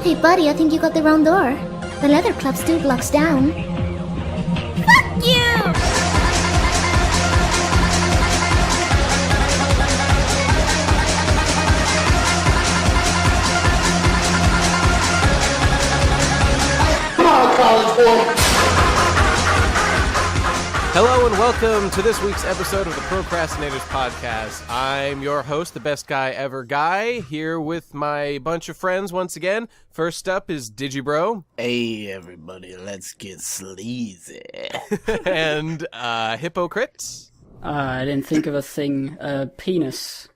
Hey buddy, I think you got the wrong door. The leather club still blocks down. Fuck you! Hello and welcome to this week's episode of the Crastinators podcast. I'm your host, the best guy ever Guy, here with my bunch of friends once again. First up is Digibro. Hey everybody, let's get sleazy. And Hypocrite. I didn't think of a thing. Penis.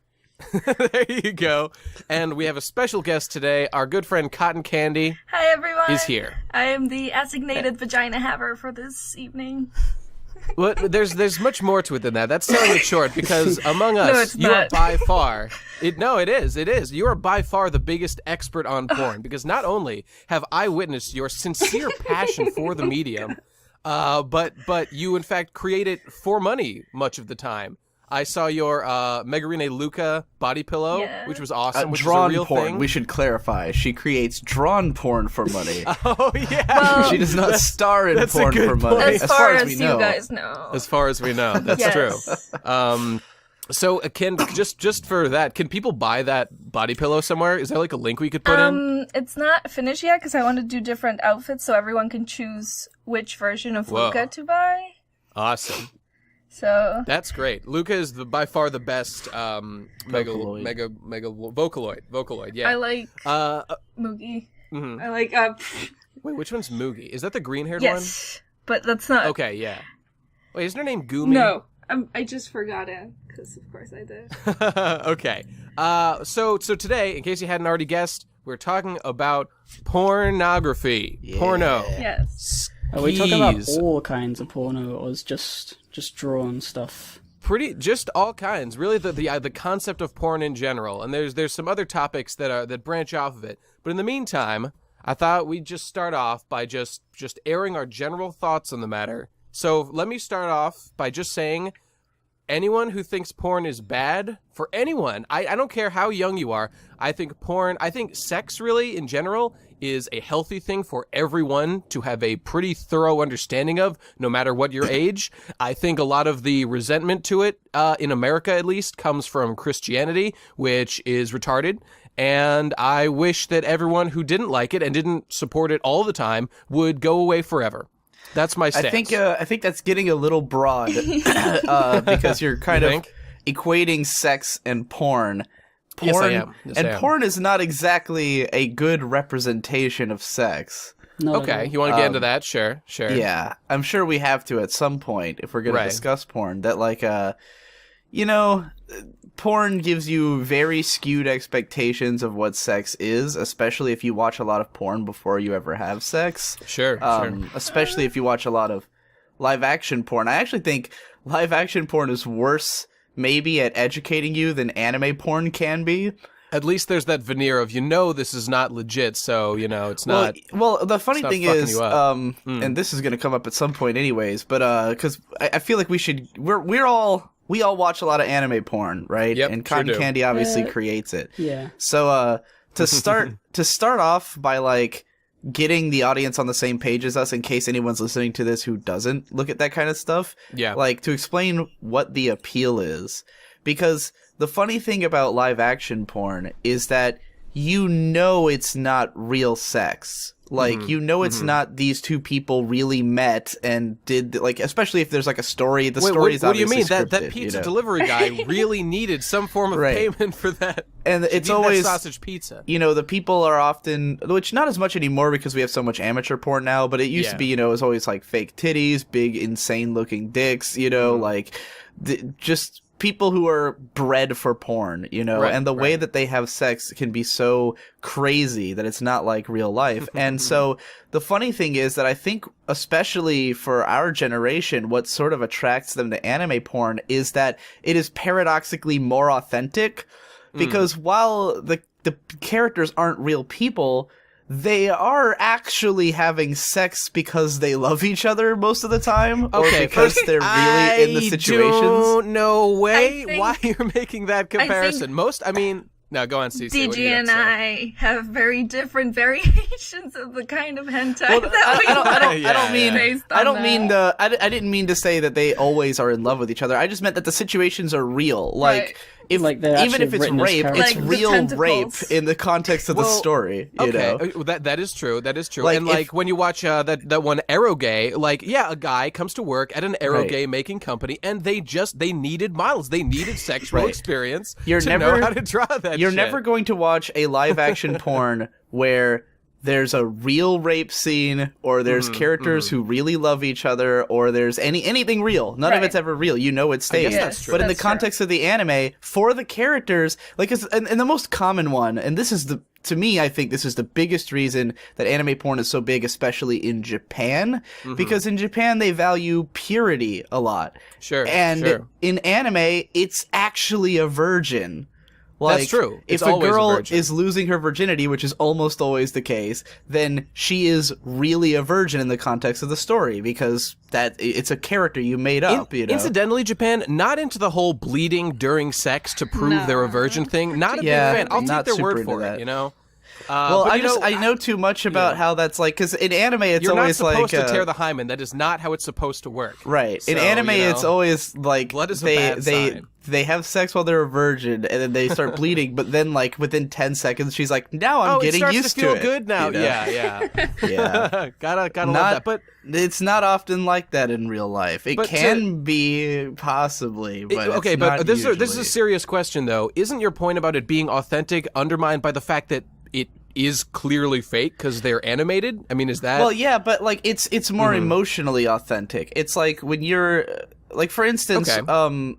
There you go. And we have a special guest today. Our good friend Cotton Candy. Hi everyone. Is here. I am the assignated vagina haver for this evening. Well, there's much more to it than that. That's selling it short because among us, you are by far... It is. You are by far the biggest expert on porn because not only have I witnessed your sincere passion for the medium, but you in fact create it for money much of the time. I saw your Megarine Luca body pillow, which was awesome, which drawn is a real porn. thing. We should clarify. She creates drawn porn for money. Oh, yeah. Well, She does not star in porn for money. as far as we you know. guys know. As far as we know, that's Yes. true. So can just for that, can people buy that body pillow somewhere? Is there like a link we could put in? It's not finished yet because I want to do different outfits so everyone can choose which version of Whoa. Luca to buy. Awesome. So That's great. Luca is by far the best Vocaloid. mega Vocaloid. Yeah. I like Moogie. Mhm. I like Wait, which one's Moogie? Is that the green-haired yes, but that's not one? Okay, yeah. Wait, isn't her name Gumi? No, I just forgot it because of course I did. Okay. So today, in case you hadn't already guessed, we're talking about pornography. Yeah. Porno. Yes. Are we talking about Skis. all kinds of porno, or is just drawn stuff? Just all kinds. Really, the concept of porn in general, and there's some other topics that branch off of it. But in the meantime, I thought we'd just start off by just airing our general thoughts on the matter. So let me start off by just saying, anyone who thinks porn is bad, for anyone, I don't care how young you are, I think sex really in general is a healthy thing for everyone to have a pretty thorough understanding of, no matter what your age. I think a lot of the resentment to it, in America at least, comes from Christianity, which is retarded. And I wish that everyone who didn't like it and didn't support it all the time would go away forever. That's my stance. I think that's getting a little broad because you're kind of equating sex and porn. Yes, I am. Yes, I am. Porn is not exactly a good representation of sex. Not Okay, at all. you want to get into that? Sure. Yeah, I'm sure we have to at some point if we're going Right. to discuss porn. That porn gives you very skewed expectations of what sex is, especially if you watch a lot of porn before you ever have sex. Sure. Especially if you watch a lot of live action porn. I actually think live action porn is worse maybe at educating you than anime porn can be. At least there's that veneer of, this is not legit, so, it's not... Well, the funny not thing fucking is, you up. and this is going to come up at some point anyways, but because I feel like we all watch a lot of anime porn, right? Yep, and sure Cotton do. Candy obviously creates it. Yeah. So to start off by getting the audience on the same page as us in case anyone's listening to this who doesn't look at that kind of stuff. Yeah. To explain what the appeal is. Because the funny thing about live action porn is that it's not real sex. It's not these two people really met and did, especially if there's a story. The story is what do you obviously mean? That scripted, pizza delivery guy really needed some form of Right. payment for that. And He it's needed always that sausage pizza. the people are often, which not as much anymore because we have so much amateur porn now, but it used to be, it was always fake titties, big, insane looking dicks, just people who are bred for porn, Right, and the way right. that they have sex can be so crazy that it's not like real life. And so the funny thing is that I think, especially for our generation, what sort of attracts them to anime porn is that it is paradoxically more authentic because while the characters aren't real people, they are actually having sex because they love each other most of the time, or because they're really in the situations. No way. I think- Why you're making that comparison? Now go on, Cece. DG What do you have and to say? I have very different variations of the kind of hentai that we I didn't mean to say that they always are in love with each other. I just meant that the situations are real. Like, Right. if Like, they're even if actually it's written as rape, it's characters. Like the real rape tentacles. in the context of the story. You know? Well, that is true. That is true. Like, and if- like when you watch that one Aerogay, like a guy comes to work at an Aerogay Right. making company, and they needed models. They needed sexual Right. experience You're to never- know how to draw that. You're shit. never going to watch a live action porn where there's a real rape scene, or there's characters who really love each other, or there's anything real. None of Right. it's ever real. You know it's staged. guess that's true. But in the That's true. context of the anime, for the characters, like, and the most common one, and this is to me, I think this is the biggest reason that anime porn is so big, especially in Japan, because in Japan they value purity a lot. Sure, And sure. in anime, it's actually a virgin. Like, That's true. It's If a always a girl virgin. is losing her virginity, which is almost always the case, then she is really a virgin in the context of the story, because it's a character you made up. You know? Incidentally, Japan not into the whole bleeding during sex to prove they're a virgin thing. Not a Yeah, big fan. I'll not take their super word into for that. it. You know. Well, but I know too much about how that's like, because in anime it's You're not always supposed like to tear the hymen. That is not how it's supposed to work. right. In So, anime, you know, it's always like blood is a bad sign. they have sex while they're a virgin, and then they start bleeding. But then, like within 10 seconds, she's like, "Now I'm getting it starts used to feel it." good now. you know? Yeah. Yeah. gotta love Not- that. But It's not often like that in real life. It But can be possibly, but okay, it's but not this is usually. a serious question though. Isn't your point about it being authentic undermined by the fact that it is clearly fake because they're animated? I mean, is that Well, yeah, but like it's more emotionally authentic. It's like when you're like, for instance, Okay.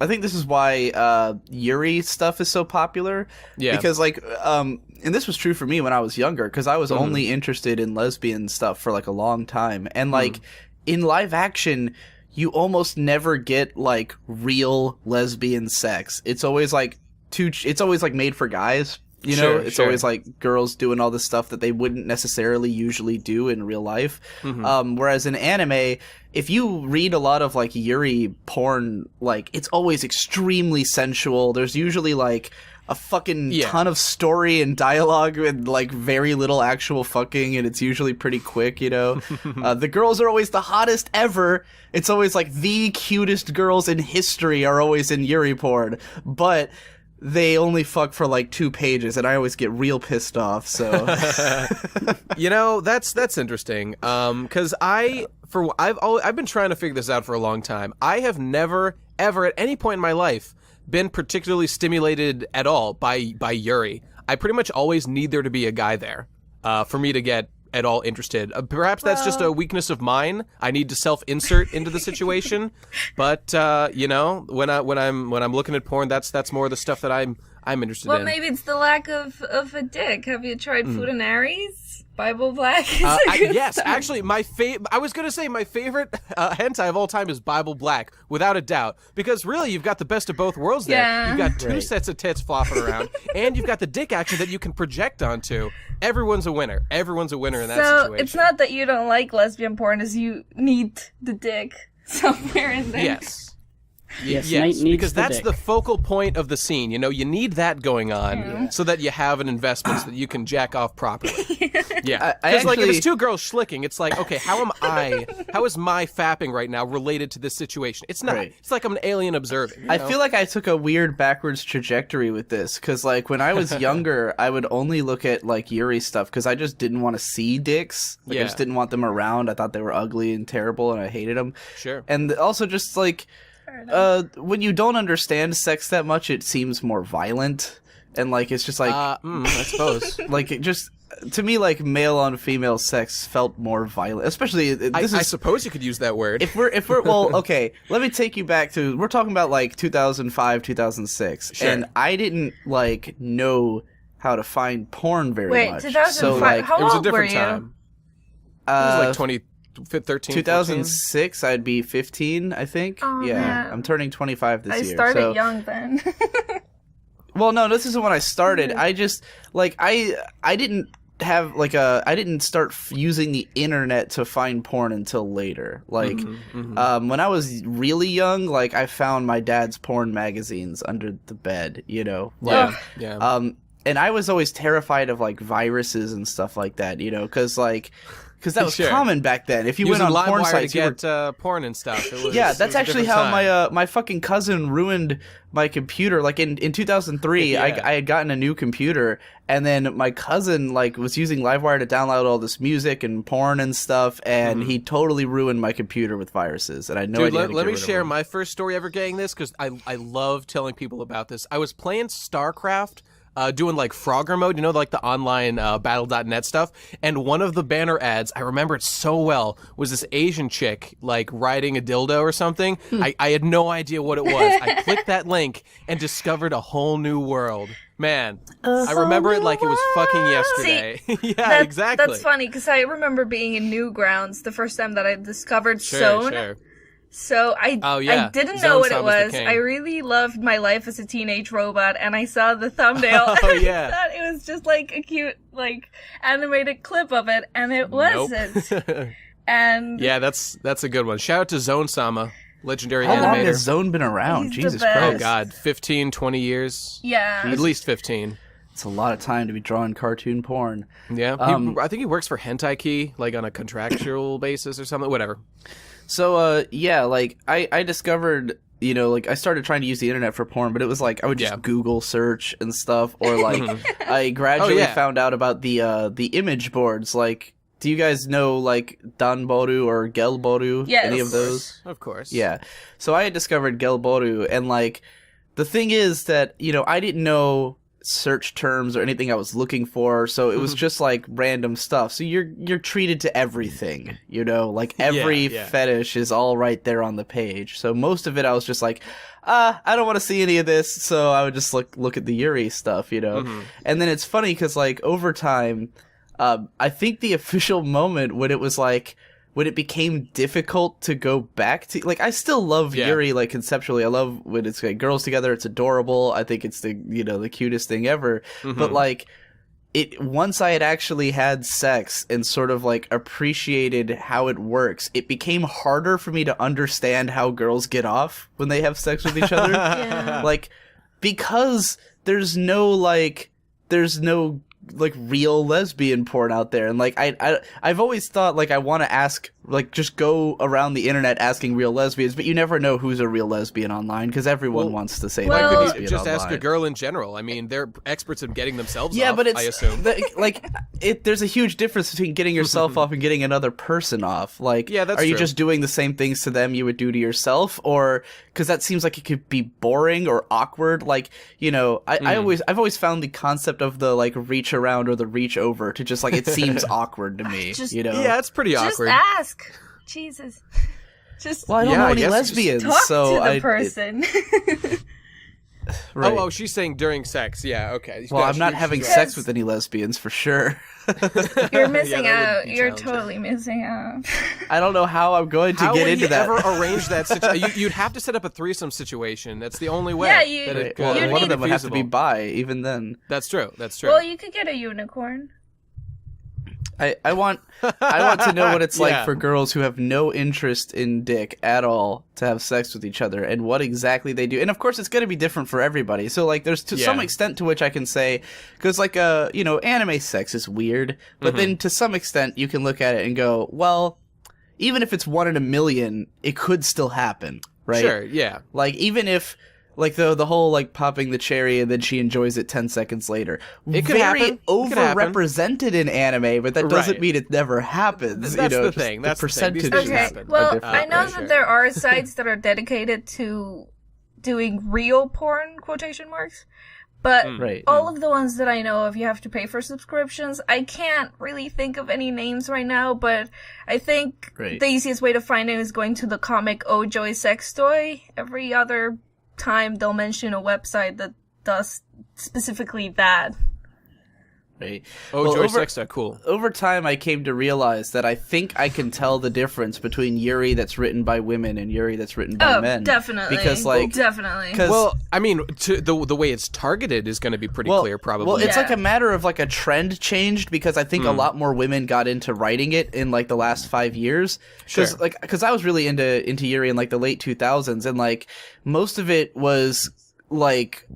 I think this is why Yuri stuff is so popular. Yeah. Because like and this was true for me when I was younger, because I was only interested in lesbian stuff for like a long time, and like in live action, you almost never get like real lesbian sex. It's always like it's always like made for guys. You know, Sure, it's sure. always like girls doing all this stuff that they wouldn't necessarily usually do in real life. Whereas in anime, if you read a lot of like Yuri porn, like it's always extremely sensual. There's usually like a fucking ton of story and dialogue and like very little actual fucking, and it's usually pretty quick, you know. The girls are always the hottest ever. It's always like the cutest girls in history are always in Yuri porn, but they only fuck for like 2 pages, and I always get real pissed off. So You know, that's interesting. Because I've been trying to figure this out for a long time. I have never ever at any point in my life been particularly stimulated at all by Yuri. I pretty much always need there to be a guy there for me to get at all interested. Perhaps that's just a weakness of mine. I need to self-insert into the situation. But you know, when I'm looking at porn, that's more the stuff that I'm interested Well, in. maybe it's the lack of a dick. Have you tried Funanaris? Bible Black? Yes, actually, I was gonna say my favorite hentai of all time is Bible Black, without a doubt, because really you've got the best of both worlds there. Yeah. You've got two sets of tits flopping around, and you've got the dick action that you can project onto. Everyone's a winner. Everyone's a winner in that So situation. it's not that you don't like lesbian porn, is you need the dick somewhere in there. Yes. Yes, Yes, Nate needs because the that's dick. the focal point of the scene. You know, you need that going on so that you have an investment so that you can jack off properly. Yeah, I because like if actually- it's two girls schlicking, it's like, okay, how is my fapping right now related to this situation? It's not. Right. It's like I'm an alien observing. you I know? feel like I took a weird backwards trajectory with this, because like when I was younger, I would only look at like Yuri stuff because I just didn't want to see dicks. Like, I Yeah. just didn't want them around. I thought they were ugly and terrible, and I hated them. Sure. And also just like when you don't understand sex that much, it seems more violent, and like it's just like I suppose. like it just to me, like male on female sex felt more violent, especially I this is. suppose you could use that word. If we're well, okay, let me take you back to, we're talking about like 2005, 2006, Sure. and I didn't like know how to find porn very Wait, much. 2005? So like How it was a old were different you? time. It was like 2013, 2006, I'd be 15, I think. Oh, yeah, man. I'm turning 25 this I year. started so, young then. well, no, this isn't when I started. I just like I didn't have like I didn't start using the internet to find porn until later. Like when I was really young, like I found my dad's porn magazines under the bed, you know. Like, and I was always terrified of like viruses and stuff like that, you know, because that was common back then. If you went on porn sites, to get porn and stuff. It was, that's actually how my fucking cousin ruined my computer. Like in 2003, I had gotten a new computer, and then my cousin like was using LiveWire to download all this music and porn and stuff, and he totally ruined my computer with viruses. And I had no idea. Let me share my first story ever getting this, because I love telling people about this. I was playing StarCraft. Doing like Frogger mode, you know, like the online battle.net stuff. And one of the banner ads, I remember it so well, was this Asian chick like riding a dildo or something. I had no idea what it was. I clicked that link and discovered a whole new world. Man, I remember it like it was fucking yesterday. Exactly. That's funny, because I remember being in Newgrounds the first time that I discovered Zone. Sure. So I didn't know what it was. I really loved My Life as a Teenage Robot, and I saw the thumbnail. And I thought it was just like a cute, like animated clip of it, and it wasn't. And that's a good one. Shout out to Zone Sama, legendary animator. How long has Zone been around? He's Jesus the best. Christ! Oh God, 15, 20 years. Yeah, at least 15. It's a lot of time to be drawing cartoon porn. Yeah, I think he works for Hentai Key, like on a contractual basis or something. Whatever. So, like, I discovered, you know, like, I started trying to use the internet for porn, but it was like, I would just Google search and stuff, or, like, I gradually found out about the image boards, like, do you guys know, like, Danboru or Gelboru? Yes. Any of those? Of course. Yeah. So I had discovered Gelboru, and, like, the thing is that, you know, I didn't know search terms or anything I was looking for, so it was just like random stuff. So you're treated to everything, you know, like every fetish is all right there on the page. So most of it I was just like, I don't want to see any of this, so I would just look at the Yuri stuff, you know. And then it's funny because like over time, I think the official moment when it was like when it became difficult to go back to, like, I still love Yuri, like, conceptually. I love when it's like girls together. It's adorable. I think it's the cutest thing ever. But like, once I had actually had sex and sort of like appreciated how it works, it became harder for me to understand how girls get off when they have sex with each other. Like, because there's no real lesbian porn out there, and like I've always thought like I want to ask, like, just go around the internet asking real lesbians, but you never know who's a real lesbian online because everyone wants to say they're could lesbian just online. ask a girl in general. I mean, they're experts in getting themselves off, but it's I assume. There's a huge difference between getting yourself off and getting another person off. Like, that's are you true. just doing the same things to them you would do to yourself, or because that seems like it could be boring or awkward. Like, you know, I've always found the concept of the like reach around or the reach over to just like, it seems awkward to me. You know, it's pretty awkward. Just ask. Jesus. Well, I don't know any lesbians, talk so to the person. Right. Oh, she's saying during sex. Yeah, okay. Well, I'm not having sex with any lesbians for sure. You're missing out. You're totally missing out. I don't know how I'm going to get into that. How would you ever arrange that situation? You'd have to set up a threesome situation. That's the only way. Well, one of them would have to be bi, even then. That's true. Well, you could get a unicorn. I want to know what it's like for girls who have no interest in dick at all to have sex with each other, and what exactly they do. And of course, it's going to be different for everybody. So like, there's to some extent to which I can say, because like anime sex is weird, but then to some extent you can look at it and go, well, even if it's 1 in a million, it could still happen, right? Sure, yeah. Like, even if, like, the whole, like, popping the cherry and then she enjoys it 10 seconds later. It could happen. Overrepresented in anime, but that doesn't mean it never happens. That's the thing. That's the percentage. Okay, well, I know that there are sites that are dedicated to doing real porn, quotation marks. But all of the ones that I know of, you have to pay for subscriptions. I can't really think of any names right now, but I think the easiest way to find it is going to the comic Ojoy Sex Toy. Every other time they'll mention a website that does specifically that. Right. Oh, Well, Joy Sexta, cool. Over time, I came to realize that I think I can tell the difference between Yuri that's written by women and Yuri that's written by men. Definitely. Because, definitely. Well, I mean, the way it's targeted is going to be pretty clear, probably. Well, it's like a matter of like a trend changed because I think a lot more women got into writing it in like the last 5 years. Because I was really into Yuri in like the late 2000s, and like most of it was like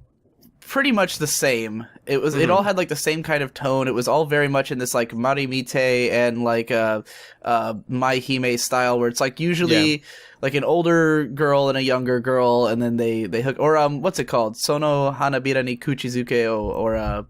pretty much the same. It was it all had like the same kind of tone. It was all very much in this like Marimite and like Mai Hime style, where it's like usually like an older girl and a younger girl, and then they hook, or what's it called, Sono Hanabira ni Kuchizuke, or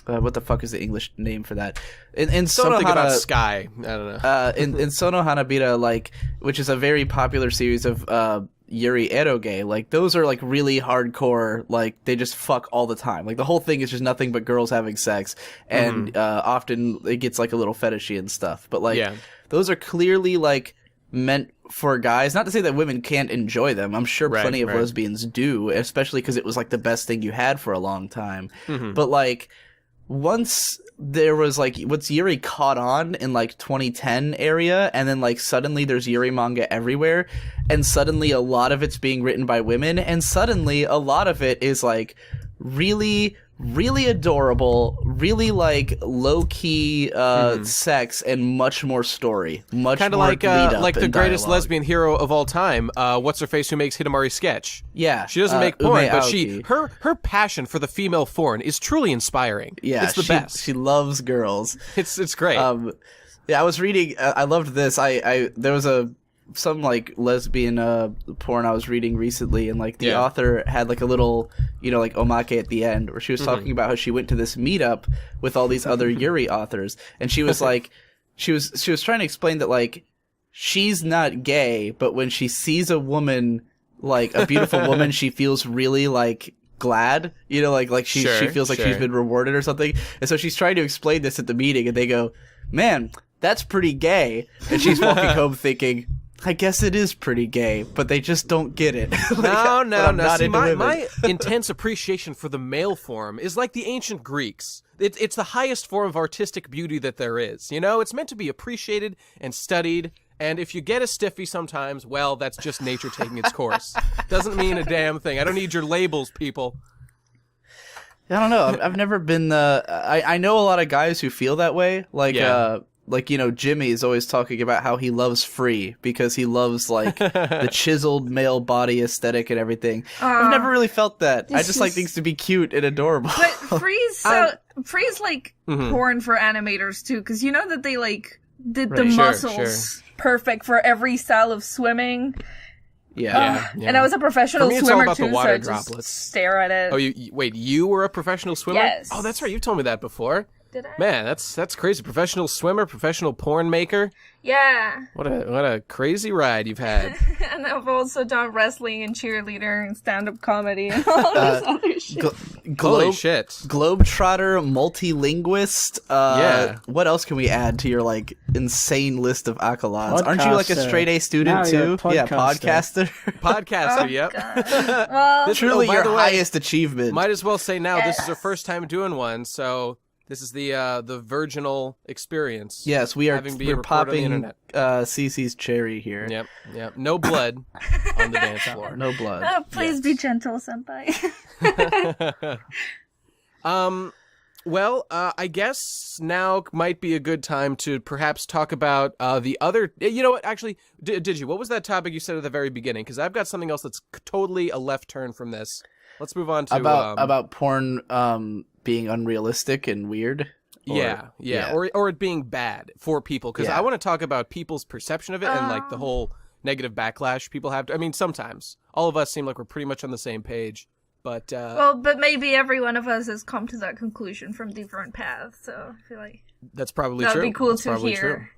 what the fuck is the English name for that? In Sono something about Sky. I don't know. In Sono Hanabira, like, which is a very popular series of Yuri eroge, like those are like really hardcore, like they just fuck all the time. Like the whole thing is just nothing but girls having sex, and often it gets like a little fetishy and stuff. But like those are clearly like meant for guys. Not to say that women can't enjoy them. I'm sure plenty of lesbians do, especially because it was like the best thing you had for a long time. But like once there was like what's Yuri caught on in like 2010 area, and then like suddenly there's Yuri manga everywhere, and suddenly a lot of it's being written by women, and suddenly a lot of it is like really adorable, really like low-key sex, and much more story, much kind of more like the greatest dialogue. lesbian hero of all time, what's her face, who makes Hidamari Sketch. Yeah, she doesn't make porn, Ume but Aoki. her passion for the female form is truly inspiring. Yeah, it's the best. She loves girls. It's great. Yeah, I was reading. I loved this. There was some like lesbian porn I was reading recently, and like the author had like a little, like omake at the end where she was talking about how she went to this meetup with all these other Yuri authors, and she was like, she was trying to explain that like she's not gay, but when she sees a woman, like a beautiful woman, she feels really like glad, like she feels like she's been rewarded or something. And so she's trying to explain this at the meeting, and they go, "Man, that's pretty gay." And she's walking home thinking, I guess it is pretty gay, but they just don't get it. No. See, my intense appreciation for the male form is like the ancient Greeks. It's the highest form of artistic beauty that there is. It's meant to be appreciated and studied. And if you get a stiffy sometimes, well, that's just nature taking its course. Doesn't mean a damn thing. I don't need your labels, people. I don't know. I've never been I know a lot of guys who feel that way. Like, Jimmy is always talking about how he loves Free because he loves, like, the chiseled male body aesthetic and everything. I've never really felt that. I just like things to be cute and adorable. But Free's like porn for animators, too, because you know that they, like, did the muscles perfect for every style of swimming. Yeah. And I was a professional it's swimmer, all about too, the water so I droplets. just stare at it. Oh, wait, you were a professional swimmer? Yes. Oh, that's right. You've told me that before. Did I? Man, that's crazy. Professional swimmer, professional porn maker. Yeah. What a crazy ride you've had. And I've also done wrestling and cheerleader and stand-up comedy and all this other shit. Holy shit. Globetrotter, multilinguist. What else can we add to your like insane list of accolades? Aren't you like a straight A student too? Yeah, podcaster. Podcaster, yep. Well, Truly your highest achievement. Might as well say now this is our first time doing one, so this is the virginal experience. Yes, we're popping Cece's cherry here. Yep. No blood on the dance floor. No blood. Please be gentle, senpai. Well, I guess now might be a good time to perhaps talk about the other. You know what? Actually, did you? What was that topic you said at the very beginning? Because I've got something else that's totally a left turn from this. Let's move on to about porn being unrealistic and weird. Or it being bad for people. Because I want to talk about people's perception of it and like the whole negative backlash people have. I mean, sometimes all of us seem like we're pretty much on the same page. But but maybe every one of us has come to that conclusion from different paths. So I feel like that's probably that'd true. Be cool that's to hear.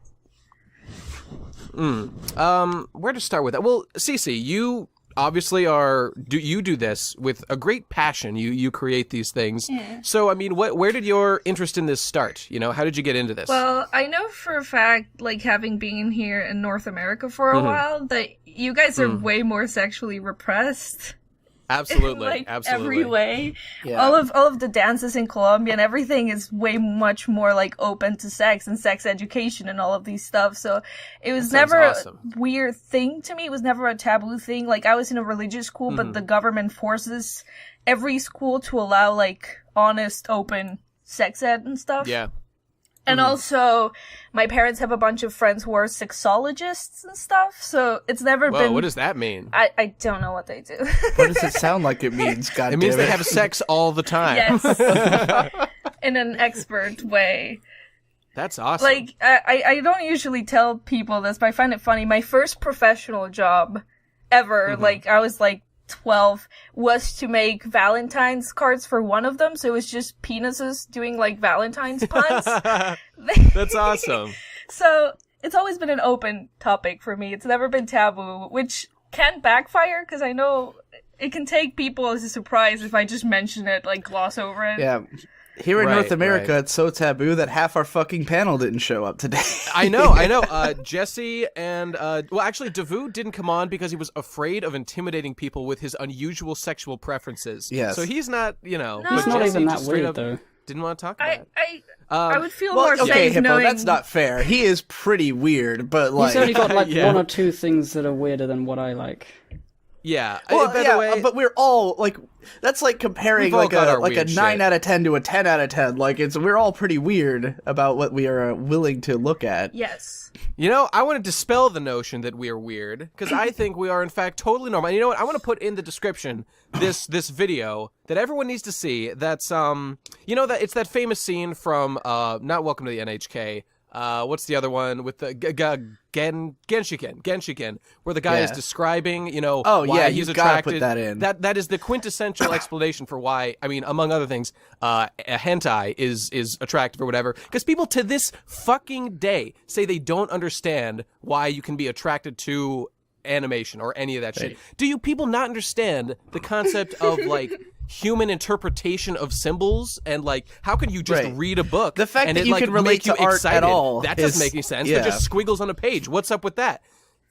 Where to start with that? Well, Cece, you obviously you do this with a great passion. You create these things. Yeah. So I mean, where did your interest in this start? How did you get into this? Well, I know for a fact, like having been here in North America for a while, that you guys are way more sexually repressed. Absolutely, like absolutely. every way. Yeah. All of the dances in Colombia and everything is way much more like open to sex and sex education and all of these stuff. So it was never awesome. a weird thing to me. It was never a taboo thing. Like I was in a religious school, but the government forces every school to allow like honest, open sex ed and stuff. Yeah. And also, my parents have a bunch of friends who are sexologists and stuff, so it's never been... What does that mean? I don't know what they do. What does it sound like it means? God It means damn they have sex all the time. Yes. In an expert way. That's awesome. Like, I don't usually tell people this, but I find it funny. My first professional job ever, like, I was like 12, was to make Valentine's cards for one of them, so it was just penises doing like Valentine's puns. That's awesome. So it's always been an open topic for me. It's never been taboo, which can backfire because I know it can take people as a surprise if I just mention it, like gloss over it. Yeah. Here in Right, North America, right. it's so taboo that half our fucking panel didn't show up today. I know. Jesse and actually, Davu didn't come on because he was afraid of intimidating people with his unusual sexual preferences. Yes. So he's not, No. but He's not Jesse even that just straight weird, up though. Didn't want to talk about it. I would feel Well, more okay, safe Hippo, knowing... that's not fair. He is pretty weird, but like... He's only got like Yeah. one or two things that are weirder than what I like. Yeah. Well, by yeah, the way, but we're all like, that's like comparing We've all like got a our like a weird 9 shit. out of 10 to a 10 out of 10. Like we're all pretty weird about what we are willing to look at. Yes. I want to dispel the notion that we are weird because I think we are in fact totally normal. And you know what? I want to put in the description this video that everyone needs to see. That's that it's that famous scene from not Welcome to the NHK. What's the other one with the Genshiken, where the guy is describing, why he's you gotta attracted. put that in. That is the quintessential explanation for why. I mean, among other things, a hentai is attractive or whatever. Because people to this fucking day say they don't understand why you can be attracted to animation or any of that shit. Do you people not understand the concept of like human interpretation of symbols and like how can you just read a book The fact and that it you like can relate make you to art excited? at all That is- doesn't make any sense. yeah. They're just squiggles on a page. What's up with that?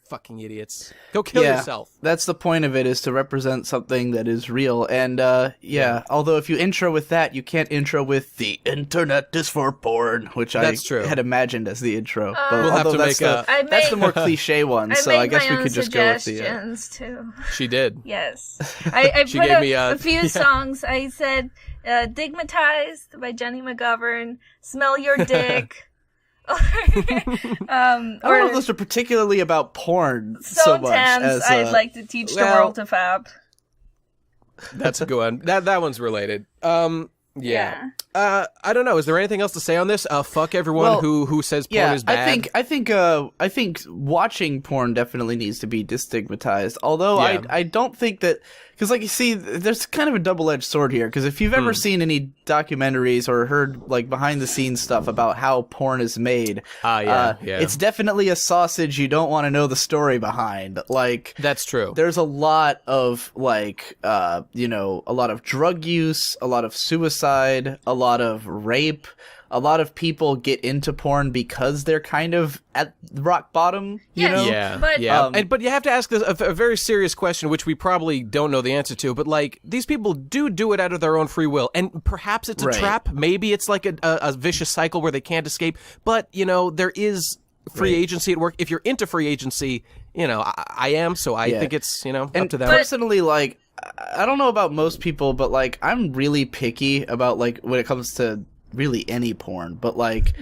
Fucking idiots. Go kill yourself. That's the point of it, is to represent something that is real. And although if you intro with that, you can't intro with the internet is for porn, which That's I true. had imagined as the intro. But We'll have although to that's make the, that's the more cliche one, so I guess we could just go with the. suggestions too. She did. Yes. I She put gave me a few songs. I said Digmatized by Jenny McGovern, Smell Your Dick. I don't know if those are particularly about porn so much Tams, as I'd like to teach the world to fap. That's a good one. That one's related. Yeah. I don't know. Is there anything else to say on this? Fuck everyone who says porn is bad. I think watching porn definitely needs to be destigmatized. Although I don't think that, because like you see, there's kind of a double-edged sword here. Because if you've ever seen any documentaries or heard like behind-the-scenes stuff about how porn is made, it's definitely a sausage you don't want to know the story behind. Like That's true. there's a lot of like a lot of drug use, a lot of suicide, a lot of rape. A lot of people get into porn because they're kind of at rock bottom, you know? Yeah, But- but you have to ask this, a very serious question, which we probably don't know the answer to. But like, these people do it out of their own free will, and perhaps it's a trap. Maybe it's like a vicious cycle where they can't escape. But there is free agency at work. If you're into free agency, I am. So I think it's up to them. Personally, like, I don't know about most people, but like, I'm really picky about like when it comes to really any porn, but like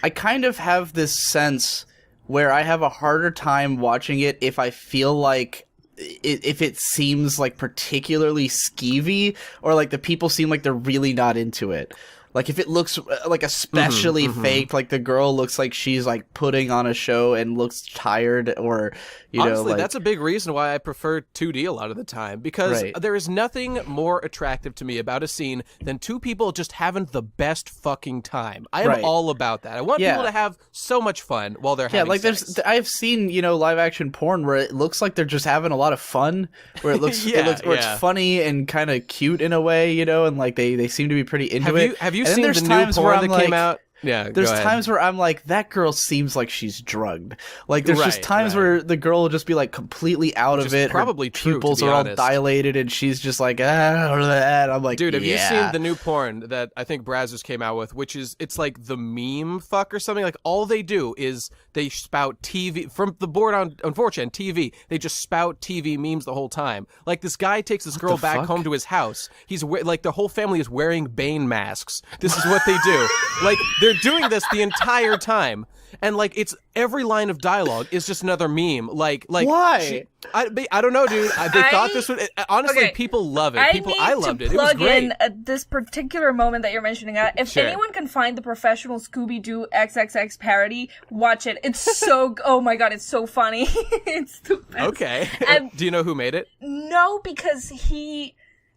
I kind of have this sense where I have a harder time watching it if I feel like if it seems like particularly skeevy, or like the people seem like they're really not into it. Like if it looks like especially faked, like the girl looks like she's like putting on a show and looks tired, or honestly, that's a big reason why I prefer 2D a lot of the time, because there is nothing more attractive to me about a scene than two people just having the best fucking time. I am all about that. I want people to have so much fun while they're having sex. I've seen live action porn where it looks like they're just having a lot of fun, where it looks where it's funny and kind of cute in a way, and like they seem to be pretty into it. Have you seen the new porn that came out? Yeah, there's go ahead. times where I'm like, that girl seems like she's drugged. Like, there's just times where the girl will just be like completely out of it. Probably her true, pupils to be are all honest. dilated, and she's just like, I'm like, dude, have you seen the new porn that I think Brazzers came out with, which is, it's like the meme fuck or something? Like, all they do is they spout TV from the board on 4chan TV. They just spout TV memes the whole time. Like, this guy takes this girl back home to his house. He's like, the whole family is wearing Bane masks. This is what they do. Like, they're doing this the entire time. And, like, it's every line of dialogue is just another meme. Like why? I don't know, dude. They thought this would. Honestly, people love it. I loved it. It was great. In this particular moment that you're mentioning. If anyone can find the professional Scooby-Doo XXX parody, watch it. It's so. Oh my god, it's so funny. It's the best. Okay. Do you know who made it? No, because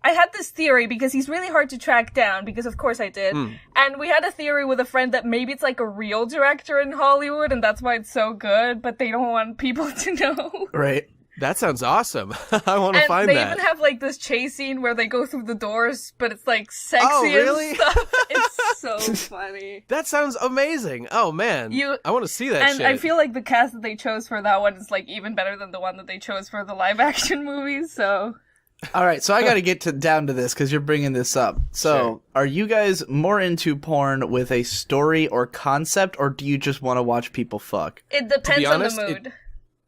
I had this theory because he's really hard to track down, because of course I did. And we had a theory with a friend that maybe it's like a real director in Hollywood and that's why it's so good, but they don't want people to know. Right. That sounds awesome. I want to find that. that. They even have like this chase scene where they go through the doors, but it's like sexy really? and stuff. It's so funny. That sounds amazing. Oh man, I want to see that and shit. I feel like the cast that they chose for that one is like even better than the one that they chose for the live action movies, so... All right, so I got to get down to this because you're bringing this up. So, Are you guys more into porn with a story or concept, or do you just want to watch people fuck? It depends on the mood.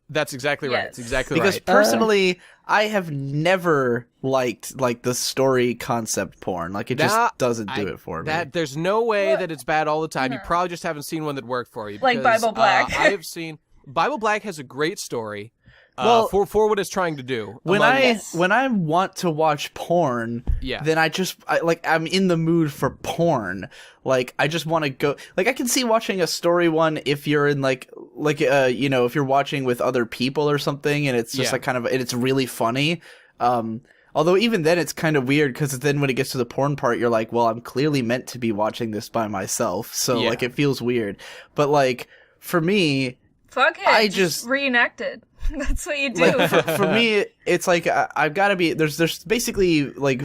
That's exactly right. It's exactly because right. Because personally, I have never liked like the story concept porn. Like it just doesn't do it for me. There's no way that it's bad all the time. You probably just haven't seen one that worked for you. Like Bible Black. I have seen Bible Black has a great story. For what it's trying to do. When I want to watch porn, then I'm in the mood for porn. Like I just want to go. Like I can see watching a story one if you're in if you're watching with other people or something, and it's just like kind of, and it's really funny. Although even then it's kind of weird because then when it gets to the porn part, you're like, well, I'm clearly meant to be watching this by myself, so like it feels weird. But like for me, fuck it, I just reenact it. That's what you do. Like, for me, it's like I've got to be. There's basically like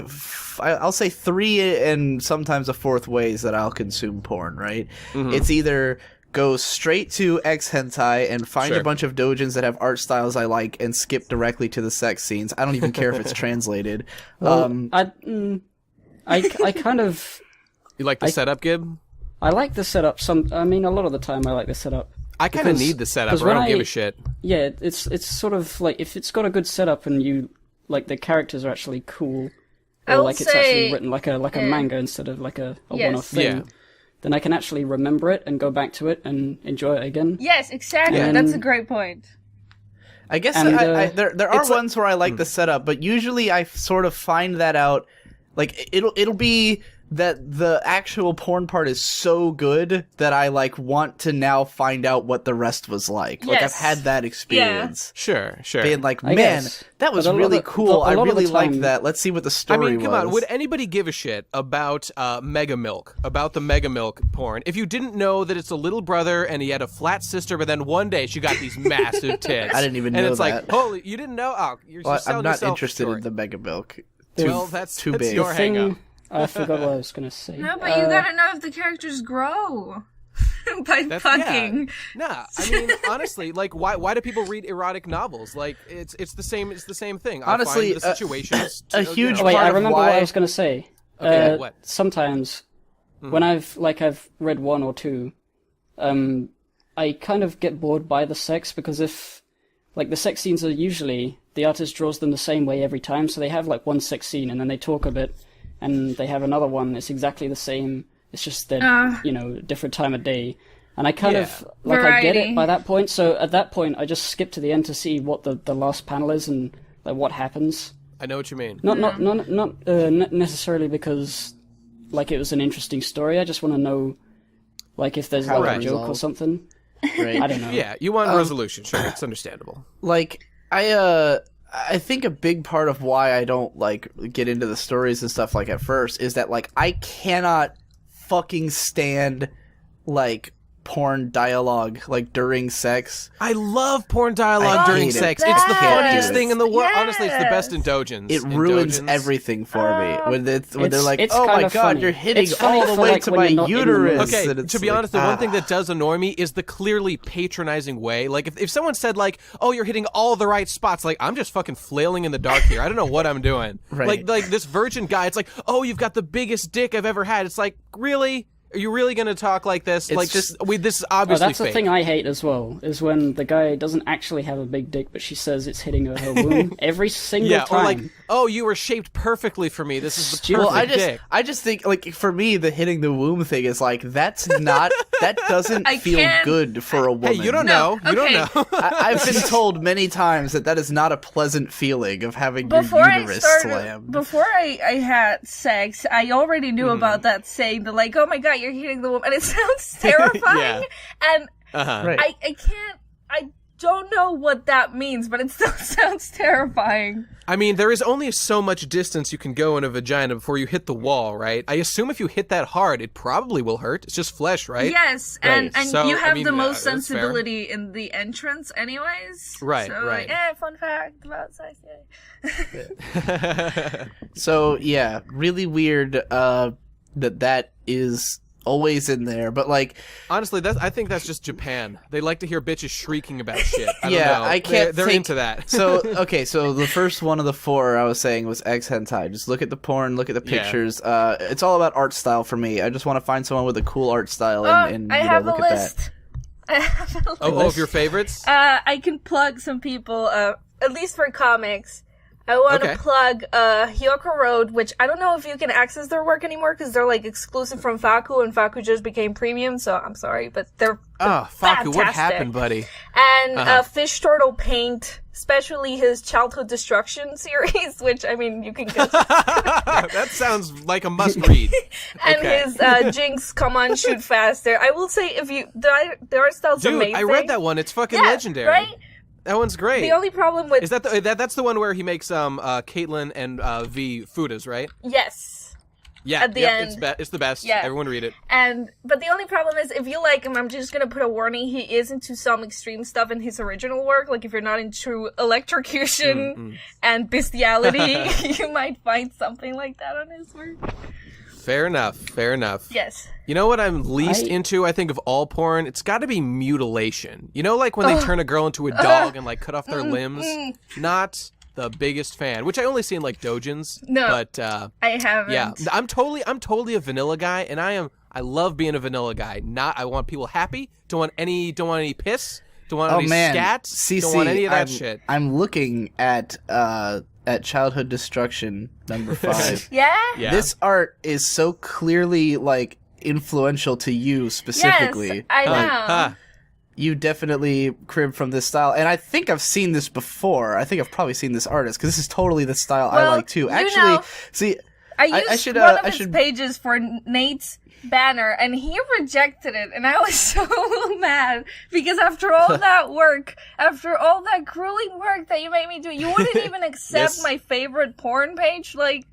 I'll say 3 and sometimes a 4th ways that I'll consume porn. Right? Mm-hmm. It's either go straight to X hentai and find a bunch of doujins that have art styles I like and skip directly to the sex scenes. I don't even care if it's translated. Well, I kind of. You like the setup, Gib? I like the setup. I mean, a lot of the time I like the setup. I kind of need the setup, or I don't give a shit. Yeah, it's sort of like if it's got a good setup and you like the characters are actually cool, or like it's actually written like a manga instead of like a one-off thing, then I can actually remember it and go back to it and enjoy it again. Yes, exactly. That's a great point. I guess there are ones where I like the setup, but usually I sort of find that out. Like it'll be that the actual porn part is so good that I like want to now find out what the rest was like. Like I've had that experience. Sure. Being like, man, that was really cool. I really liked that. Let's see what the story was. I mean, come on. Would anybody give a shit about Mega Milk? About the Mega Milk porn? If you didn't know that it's a little brother and he had a flat sister, but then one day she got these massive tits. I didn't even know that. And it's like, holy, you didn't know? Oh, you're I'm not interested in the Mega Milk. That's big. Your hang-up. I forgot what I was going to say. No, but you gotta know if the characters grow by fucking. Nah, I mean, honestly, like, why do people read erotic novels? Like, it's the same thing. Honestly, I find the situations a huge part Wait, I of remember why... what I was going to say. Okay, what? Sometimes, when I've read 1 or 2, I kind of get bored by the sex, because if, like, the sex scenes are usually, the artist draws them the same way every time, so they have, like, one sex scene, and then they talk a bit, and they have another one that's exactly the same. It's just that, different time of day. And I kind of, like, I get it by that point. So at that point, I just skip to the end to see what the last panel is and, like, what happens. I know what you mean. Not necessarily because, like, it was an interesting story. I just want to know, like, if there's, like, a joke or something. Right. I don't know. Yeah, you want resolution. Sure, it's understandable. Like, I think a big part of why I don't, like, get into the stories and stuff, like, at first is that, like, I cannot fucking stand, like, porn dialogue like during sex. I love porn dialogue during sex. It's the funniest thing in the world. Honestly, it's the best indulgence. It ruins everything for me when they're like, "Oh my god, funny. you're hitting all the way to my uterus." Okay, to be honest, the one thing that does annoy me is the clearly patronizing way. Like if someone said like, "Oh, you're hitting all the right spots," like I'm just fucking flailing in the dark here. I don't know what I'm doing. Right. Like this virgin guy, it's like, "Oh, you've got the biggest dick I've ever had." It's like, really? Are you really going to talk like this? It's like, just this is obviously that's fake. the thing I hate as well, is when the guy doesn't actually have a big dick, but she says it's hitting her womb every single time. Or like, "Oh, you were shaped perfectly for me. This is the perfect dick." I just think, like, for me, the hitting the womb thing is like, that doesn't feel good for a woman. Hey, you don't know. You don't know. I've been told many times that is not a pleasant feeling of having your uterus slammed. Before I had sex, I already knew about that saying, the like, "Oh my god, you're hitting the woman," and it sounds terrifying. And Right. I don't know what that means, but it still sounds terrifying. I mean, there is only so much distance you can go in a vagina before you hit the wall, right? I assume if you hit that hard, it probably will hurt. It's just flesh, right? Yes, Right. and So, you have I mean, the most that's fair. sensibility in the entrance anyways. Right, so, right. Fun fact about sex. So, yeah, really weird that is always in there, but like Honestly, I think that's just Japan. They like to hear bitches shrieking about shit. I don't yeah, know. I can't. They're think... into that. So the first one of the four I was saying was X hentai. Just look at the porn, look at the pictures. It's all about art style for me. I just want to find someone with a cool art style and I have look a at list. that. I have a list. Of your favorites? I can plug some people, at least for comics. I want to plug Hyoko Road, which I don't know if you can access their work anymore because they're like exclusive from Faku, and Faku just became premium, so I'm sorry, but they're Faku, fantastic. what happened, buddy? And Fish Turtle Paint, especially his Childhood Destruction series, which, I mean, you can get. That sounds like a must-read. And his Jinx, Come On, Shoot Faster. I will say, if you, the art style's amazing. I read that one. It's fucking legendary. Right? That one's great. The only problem with... Is that that's the one where he makes Caitlyn and V Fudas, right? Yes. Yeah. At the end. It's the best. Yeah. Everyone read it. But the only problem is, if you like him, I'm just gonna put a warning, he is into some extreme stuff in his original work. Like, if you're not into electrocution and bestiality, you might find something like that on his work. Fair enough. Yes. You know what I'm least into, I think, of all porn? It's got to be mutilation. You know, like when they turn a girl into a dog and, like, cut off their limbs? Not the biggest fan, which I only see in, like, doujins. No, but, I haven't. Yeah, I'm totally a vanilla guy, and I love being a vanilla guy. I want people happy, don't want any piss, don't want any scat, don't want any of that shit. I'm looking at Childhood Destruction number 5. Yeah? This art is so clearly like influential to you specifically. Yes, I know. You definitely crib from this style, and I think I've seen this before. I think I've probably seen this artist because this is totally the style I like too. Actually, see, I used one of his pages for Nate's banner, and he rejected it, and I was so mad because after all that work, after all that grueling work that you made me do, you wouldn't even accept my favorite porn page, like,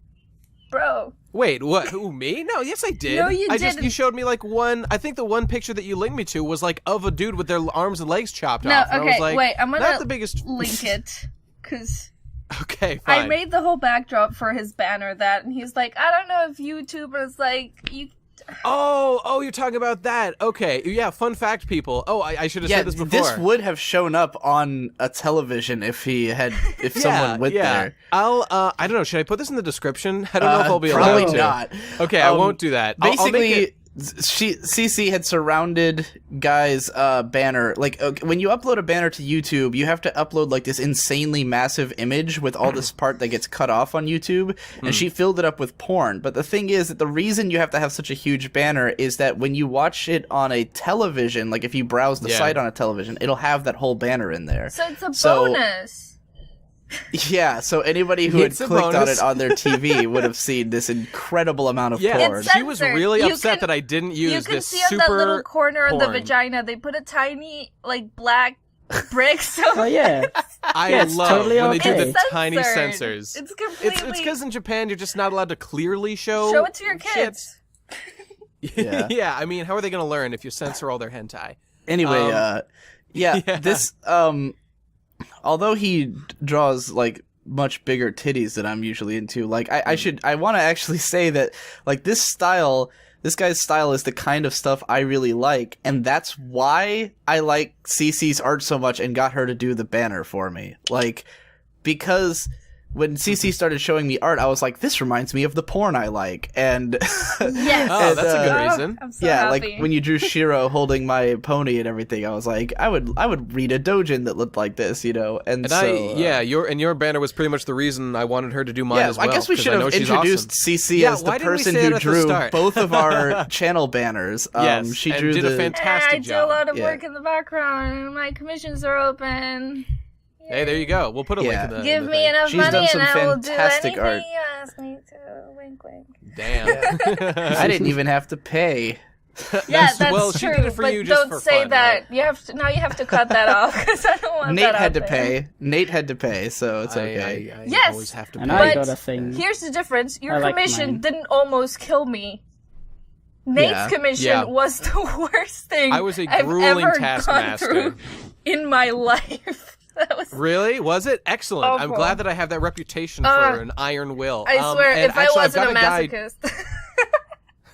bro. Wait, what? Who, me? No, yes I did. No, you didn't. You showed me like one. I think the one picture that you linked me to was like of a dude with their arms and legs chopped off. And I was like, wait, I'm gonna not the biggest link it because. Okay, fine. I made the whole backdrop for his banner and he's like, I don't know if YouTubers like you. Oh, you're talking about that. Okay, yeah. Fun fact, people. Oh, I should have said this before. This would have shown up on a television if someone went there. I don't know. Should I put this in the description? I don't know if I'll be probably allowed to. Not. Okay, I won't do that. Basically, CC had surrounded Guy's banner. Like, when you upload a banner to YouTube, you have to upload like this insanely massive image with all this part that gets cut off on YouTube, and she filled it up with porn. But the thing is that the reason you have to have such a huge banner is that when you watch it on a television, like if you browse the site on a television, it'll have that whole banner in there. So it's a bonus. Yeah, so anybody who had clicked on it on their TV would have seen this incredible amount of porn. She was really upset that I didn't use this super. You can see on that little corner of the porn. vagina, they put a tiny, like, black brick. So oh yeah, I love totally when they do the It's tiny censored. sensors. It's completely. It's because in Japan you're just not allowed to clearly show. It to your kids. Yeah. Yeah, I mean, how are they going to learn if you censor all their hentai? Anyway, this although he draws like much bigger titties than I'm usually into, like I want to actually say that like this guy's style is the kind of stuff I really like, and that's why I like CC's art so much and got her to do the banner for me. Like, because when CC started showing me art, I was like, this reminds me of the porn I like. And Yes. Oh, that's a good reason. I'm so yeah, happy. like when you drew Shiro holding my pony and everything, I was like, I would read a doujin that looked like this, you know. And so your banner was pretty much the reason I wanted her to do mine as well. I guess we 'cause should I know have she's introduced awesome. CC Yeah, as why the didn't we person say it who at the drew start? both of our channel banners. Yes, She and drew did a fantastic I do a job. lot of Yeah. work in the background, and my commissions are open. Hey, there you go. We'll put a link Yeah. in the Give in the me thing. enough She's money, done some and I will do fantastic anything art. you ask me to. Wink, wink. Damn. I didn't even have to pay. Yeah, that's well, true. she did it for but you just don't for say fun, that. right? You have to now. You have to cut that off because I don't want Nate that had to out there. pay. Nate had to pay, so it's okay. I Yes. always have to And pay. I But got a thing. Here's the difference. Your I like commission mine. didn't almost kill me. Nate's Yeah. commission Yeah. was the worst thing I was a I've grueling ever taskmaster. gone through in my life. That was Really? Was it? Excellent. I'm Awful. glad that I have that reputation for an iron will. I swear, and if I actually, wasn't a I've got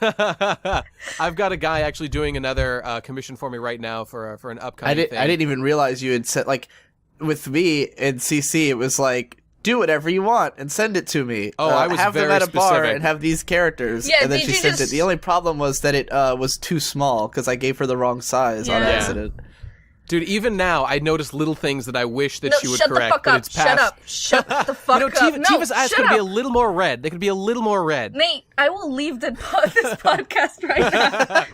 masochist. I've got a guy actually doing another commission for me right now for an upcoming thing. I didn't even realize you had said, like, with me in CC, it was like, do whatever you want and send it to me. Oh, I was have them very at a bar specific. and have these characters. Yeah, and then did she you sent just- it. The only problem was that it was too small because I gave her the wrong size on Yeah. accident. Dude, even now, I notice little things that I wish that No, she would shut correct, the fuck but up. it's past. Shut up. Shut the fuck You know, up. No, Tiva's eyes shut could up. be a little more red. They could be a little more red. Nate, I will leave this podcast right now.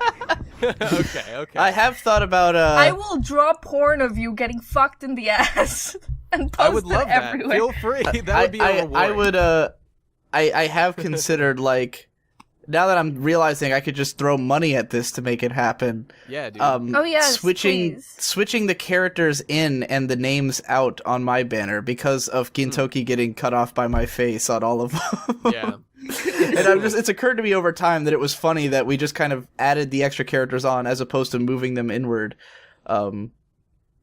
Okay. I have thought about. I will draw porn of you getting fucked in the ass and post I would love it that. everywhere. Feel free. That would be a reward. I would. I have considered like. Now that I'm realizing I could just throw money at this to make it happen. Yeah, dude. Oh, yes, switching please. switching the characters in and the names out on my banner because of Gintoki getting cut off by my face on all of them. yeah. And it's occurred to me over time that it was funny that we just kind of added the extra characters on as opposed to moving them inward.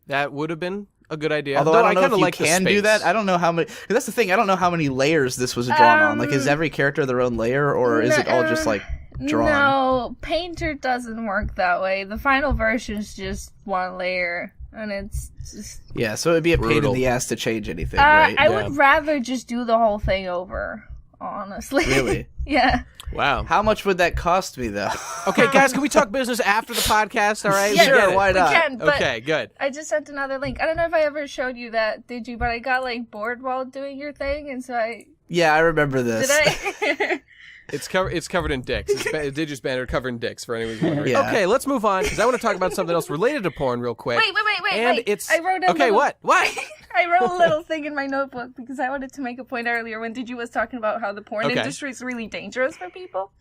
That would have been a good idea. Although Though I don't kinda know if you like the can do space. that. I don't know how many. 'Cause that's the thing. I don't know how many layers this was drawn on. Like, is every character their own layer, or is it all just like drawn? No, Painter doesn't work that way. The final version is just one layer, and it's just. Yeah, so it'd be a pain Brutal. in the ass to change anything, right? I Yeah. would rather just do the whole thing over, honestly. Really? Yeah. Wow. How much would that cost me, though? Okay, guys, can we talk business after the podcast? All right? Yeah, We get it. why We not? can, but Okay, good. I just sent another link. I don't know if I ever showed you that, did you? But I got like bored while doing your thing, and so Yeah, I remember did this. I? It's covered in dicks. Digis banner covered in dicks for anyone who's wondering. Yeah. Okay, let's move on because I want to talk about something else related to porn real quick. Wait. And it's I wrote a okay. little- What? I wrote a little thing in my notebook because I wanted to make a point earlier when Digi was talking about how the porn Okay. industry is really dangerous for people.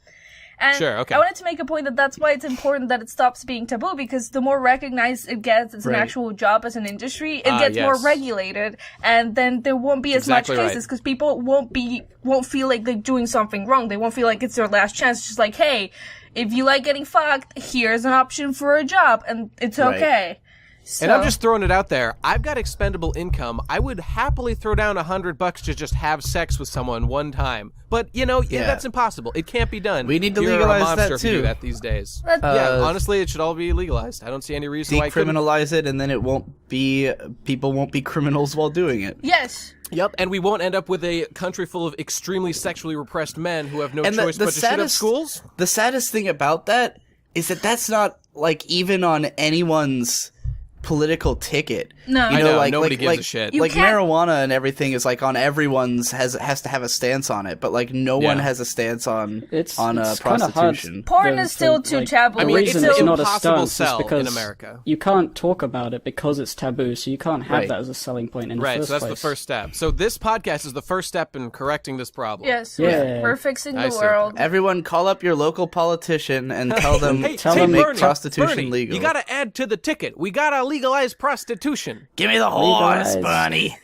And Sure, okay. I wanted to make a point that that's why it's important that it stops being taboo, because the more recognized it gets as an Right. actual job as an industry, it gets more yes. regulated, and then there won't be as Exactly much right. cases because people won't feel like they're doing something wrong. They won't feel like it's their last chance. It's just like, hey, if you like getting fucked, here's an option for a job, and it's Right. okay. So, And I'm just throwing it out there. I've got expendable income. I would happily throw down $100 to just have sex with someone one time. But yeah, that's impossible. It can't be done. We need to You're legalize a monster that, if you too. do that these days. That- Yeah, honestly, it should all be legalized. I don't see any reason why it couldn't. Decriminalize it, and then it won't be people won't be criminals while doing it. yes. Yep, and we won't end up with a country full of extremely sexually repressed men who have no And choice but to shoot up schools. The saddest thing about that is that that's not like even on anyone's political ticket. No. You I know, like, nobody like, gives like, a shit. You Like can't- marijuana and everything is like on everyone's has to have a stance on it, but like no one Yeah. has a stance on It's kinda hard. prostitution. Porn The- is still the, too like, taboo. I The mean, reason it's it's an not a impossible stance sell is because in America. you can't talk about it because it's taboo, so you can't have Right. that as a selling point in the Right, first so that's place. the first step. So this podcast is the first step in correcting this problem. Yes, Yeah. we're fixing I the see. world. Everyone call up your local politician and tell them Hey, to hey, make Bernie, prostitution Bernie, legal. You gotta add to the ticket. We gotta legalize prostitution. Give me the Legalize. horse, Bernie.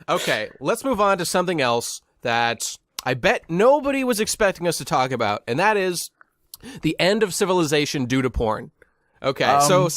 Okay, let's move on to something else that I bet nobody was expecting us to talk about, and that is The end of civilization due to porn. Okay, so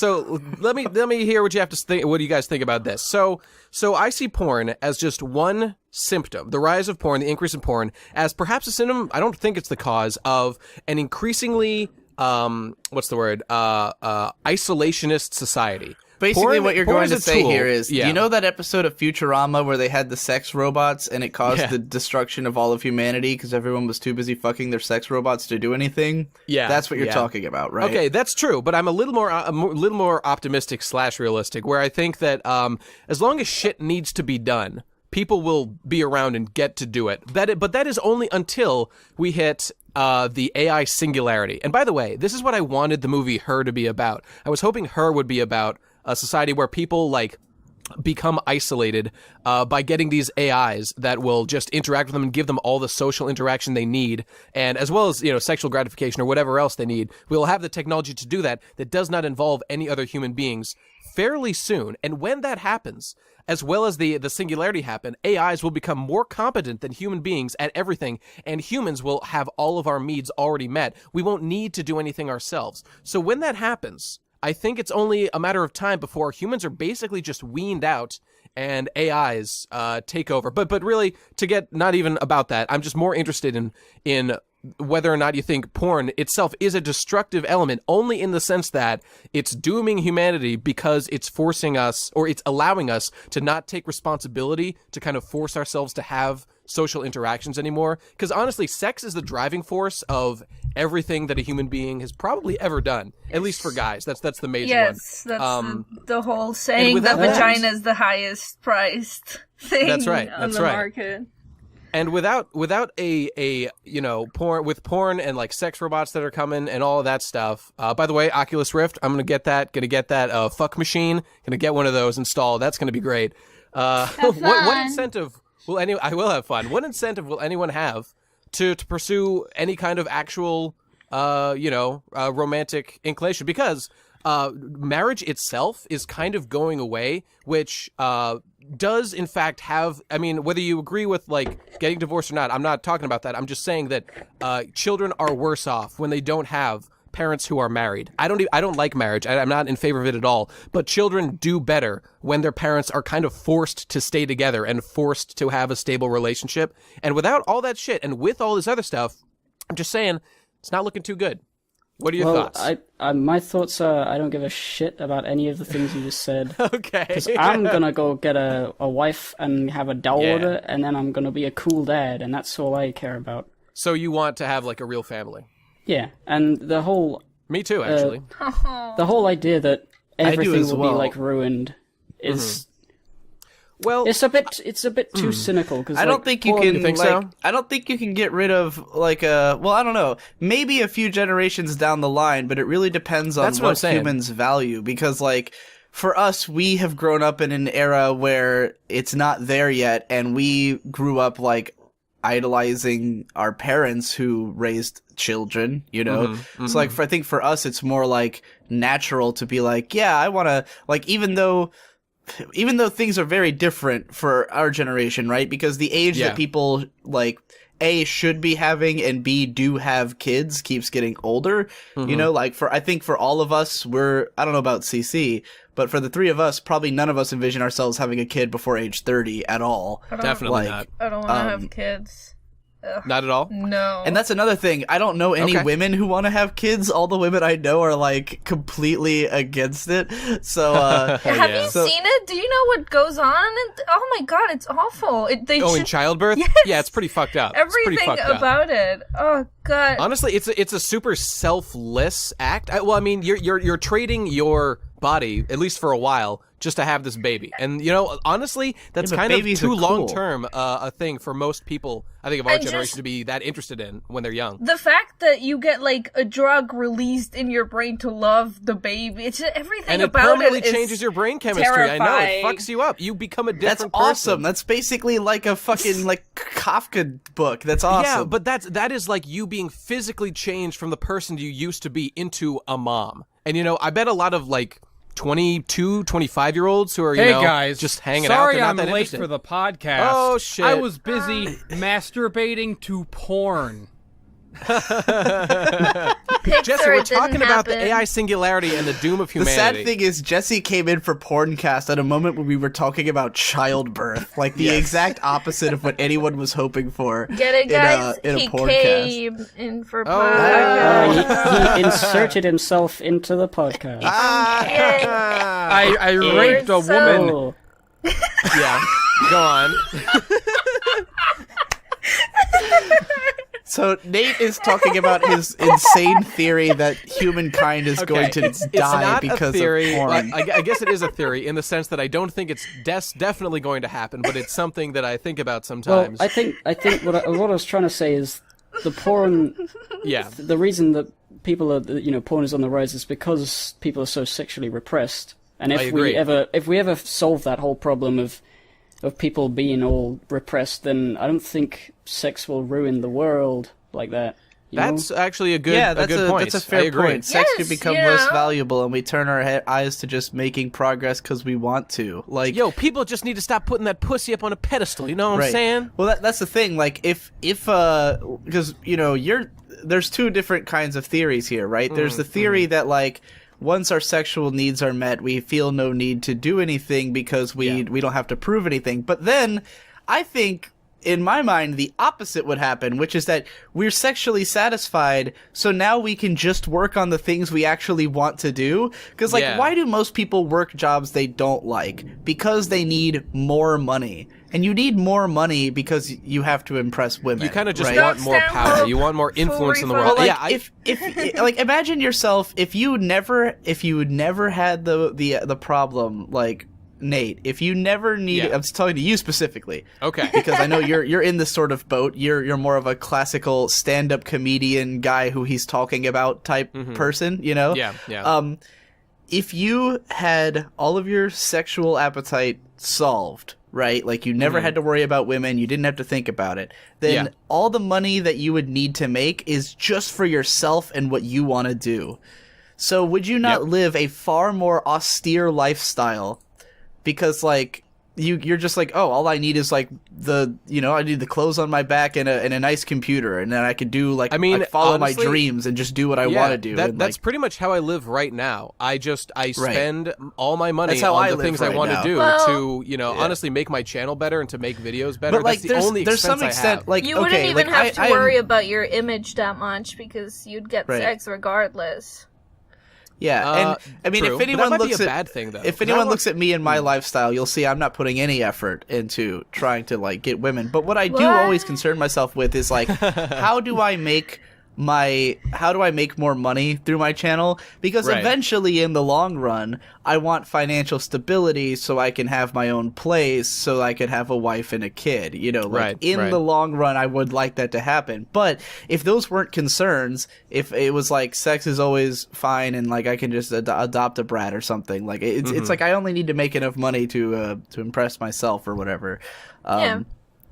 let me hear what you have to think. What do you guys think about this? So I see porn as just one symptom, the rise of porn, the increase in porn, as perhaps a symptom. I don't think it's the cause of an increasingly isolationist society. Basically, what you're going to say here is, yeah. You know that episode of Futurama where they had the sex robots and it caused the destruction of all of humanity because everyone was too busy fucking their sex robots to do anything? Yeah, that's what you're talking about, right? Okay, that's true, but I'm a little more optimistic / realistic, where I think that as long as shit needs to be done, people will be around and get to do it. But that is only until we hit the AI singularity. And by the way, this is what I wanted the movie Her to be about. I was hoping Her would be about a society where people like become isolated by getting these AIs that will just interact with them and give them all the social interaction they need, and as well as sexual gratification or whatever else they need. We'll have the technology to do that does not involve any other human beings fairly soon. And when that happens, as well as the singularity happen, AIs will become more competent than human beings at everything, and humans will have all of our needs already met. We won't need to do anything ourselves. So when that happens, I think it's only a matter of time before humans are basically just weaned out and AIs take over. But really, to get not even about that, I'm just more interested in whether or not you think porn itself is a destructive element, only in the sense that it's dooming humanity because it's forcing us, or it's allowing us to not take responsibility to kind of force ourselves to have social interactions anymore. Because honestly, sex is the driving force of everything that a human being has probably ever done, at least for guys. That's the major one. Yes, that's the whole saying that vagina is the highest priced thing that's right. on the market. And without a porn and like sex robots that are coming and all of that stuff. By the way, Oculus Rift, I'm gonna get that fuck machine. Gonna get one of those installed. That's gonna be great. What incentive will I will have fun. What incentive will anyone have to pursue any kind of actual romantic inclination? Because marriage itself is kind of going away, which does in fact have, I mean, whether you agree with like getting divorced or not, I'm not talking about that. I'm just saying that children are worse off when they don't have parents who are married. I don't like marriage. I'm not in favor of it at all. But children do better when their parents are kind of forced to stay together and forced to have a stable relationship. And without all that shit and with all this other stuff, I'm just saying it's not looking too good. What are your thoughts? My thoughts are I don't give a shit about any of the things you just said. Okay. Because I'm going to go get a wife and have a daughter, and then I'm going to be a cool dad, and that's all I care about. So you want to have like a real family? Yeah, and the whole... Me too, actually. The whole idea that everything will be like ruined is... Mm-hmm. Well, it's a bit too cynical. Cause, I don't think you can. You think so? I don't think you can get rid of like a. Well, I don't know. Maybe a few generations down the line, but it really depends on what humans value. Because like for us, we have grown up in an era where it's not there yet, and we grew up like idolizing our parents who raised children. You know, so like I think for us, it's more like natural to be like, yeah, I want to like even though things are very different for our generation, right? Because the age that people, like, A, should be having and B, do have kids keeps getting older. You know, like, I think for all of us, I don't know about CC, but for the three of us, probably none of us envision ourselves having a kid before age 30 at all. Definitely not. I don't want to have kids. Ugh. Not at all? No. And that's another thing. I don't know any women who want to have kids. All the women I know are, like, completely against it. So, have you seen it? Do you know what goes on? Oh my god, it's awful. In childbirth? Yes. Yeah, it's pretty fucked up. Everything about it. Oh god. Honestly, it's a super selfless act. You're trading your body, at least for a while, just to have this baby. And, honestly, that's kind of too long-term a thing for most people, I think, of our generation to be that interested in when they're young. The fact that you get, like, a drug released in your brain to love the baby, it's just everything about it. And it permanently changes your brain chemistry. Terrifying. I know, it fucks you up. You become a different person. That's awesome. That's basically like a fucking, like, Kafka book. That's awesome. Yeah, but that is like you being physically changed from the person you used to be into a mom. And, I bet a lot of, like, 22, 25-year-olds who are, guys, just hanging out. Sorry They're not I'm that late interested. for the podcast. Oh, shit. I was busy masturbating to porn. Pixar, Jesse, we're it didn't talking about the happen. AI singularity and the doom of The humanity. sad thing is, Jesse came in for Porncast at a moment when we were talking about childbirth, like the exact opposite of what anyone was hoping for. Get it, guys? In a He Porncast. came in for podcast. He inserted himself into the podcast. I raped a woman. Oh. Yeah, go on. So Nate is talking about his insane theory that humankind is going to it's die not because a theory. of porn. I guess it is a theory in the sense that I don't think it's definitely going to happen, but it's something that I think about Well, sometimes. I think what I was trying to say is the porn. Yeah. The reason that people are, porn is on the rise is because people are so sexually repressed. And I agree. if we ever solve that whole problem of people being all repressed, then I don't think sex will ruin the world like that. That's actually a good, that's a good point. That's a fair I agree. point. Sex Yes, could become you less know. valuable, and we turn our eyes to just making progress because we want to. Like, Yo, people just need to stop putting that pussy up on a pedestal. You know what I'm saying? Well, that's the thing. Like, if because there's two different kinds of theories here, right? There's the theory that like once our sexual needs are met, we feel no need to do anything because we don't have to prove anything. But then I think, in my mind, the opposite would happen, which is that we're sexually satisfied, so now we can just work on the things we actually want to do. Because, like, why do most people work jobs they don't like? Because they need more money. And you need more money because you have to impress women. You kind of just right? want more power. You want more influence in the world. Well, like, Yeah, if like imagine yourself if you never had the problem like Nate, if you never needed, I'm talking to you specifically. Okay. Because I know you're in this sort of boat. You're more of a classical stand-up comedian guy who he's talking about type person, you know? Yeah. If you had all of your sexual appetite solved, right? Like you never had to worry about women, you didn't have to think about it. Then all the money that you would need to make is just for yourself and what you want to do. So would you not live a far more austere lifestyle? Because like you're just like, oh, all I need is like I need the clothes on my back and a nice computer, and then I could do like follow honestly, my dreams and just do what I want to do. That's pretty much how I live right now. I spend all my money That's how on I the live things right I want now. to do Well, to honestly make my channel better and to make videos better. But like, that's the only there's some expense extent I have. like You wouldn't okay, even like, have to I worry am, about your image that much because you'd get sex regardless. Yeah, and I mean, true, if but anyone that might looks be a at bad thing, though, if 'cause anyone looks at me and my lifestyle, you'll see I'm not putting any effort into trying to like get women. But what I do always concern myself with is like, how do I make more money through my channel? Because eventually in the long run, I want financial stability so I can have my own place, so I could have a wife and a kid, in the long run, I would like that to happen. But if those weren't concerns, if it was like sex is always fine and like I can just adopt a brat or something, like it's like I only need to make enough money to impress myself or whatever.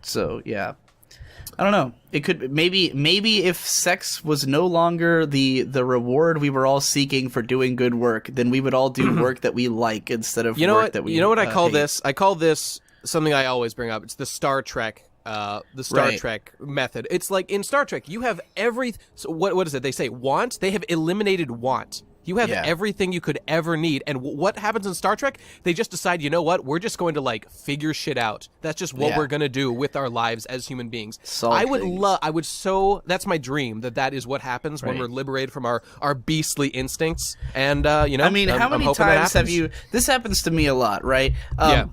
So yeah. I don't know. It could maybe if sex was no longer the reward we were all seeking for doing good work, then we would all do work that we like instead of work that we You know what I call hate. this? I call this something I always bring up. It's the Star Trek Trek method. It's like in Star Trek, you have so what is it? They say want. They have eliminated want. You have everything you could ever need. And what happens in Star Trek? They just decide, you know what? We're just going to like figure shit out. That's just what we're going to do with our lives as human beings. That's my dream that is what happens when we're liberated from our beastly instincts. And, I mean, how many times have you, this happens to me a lot, right?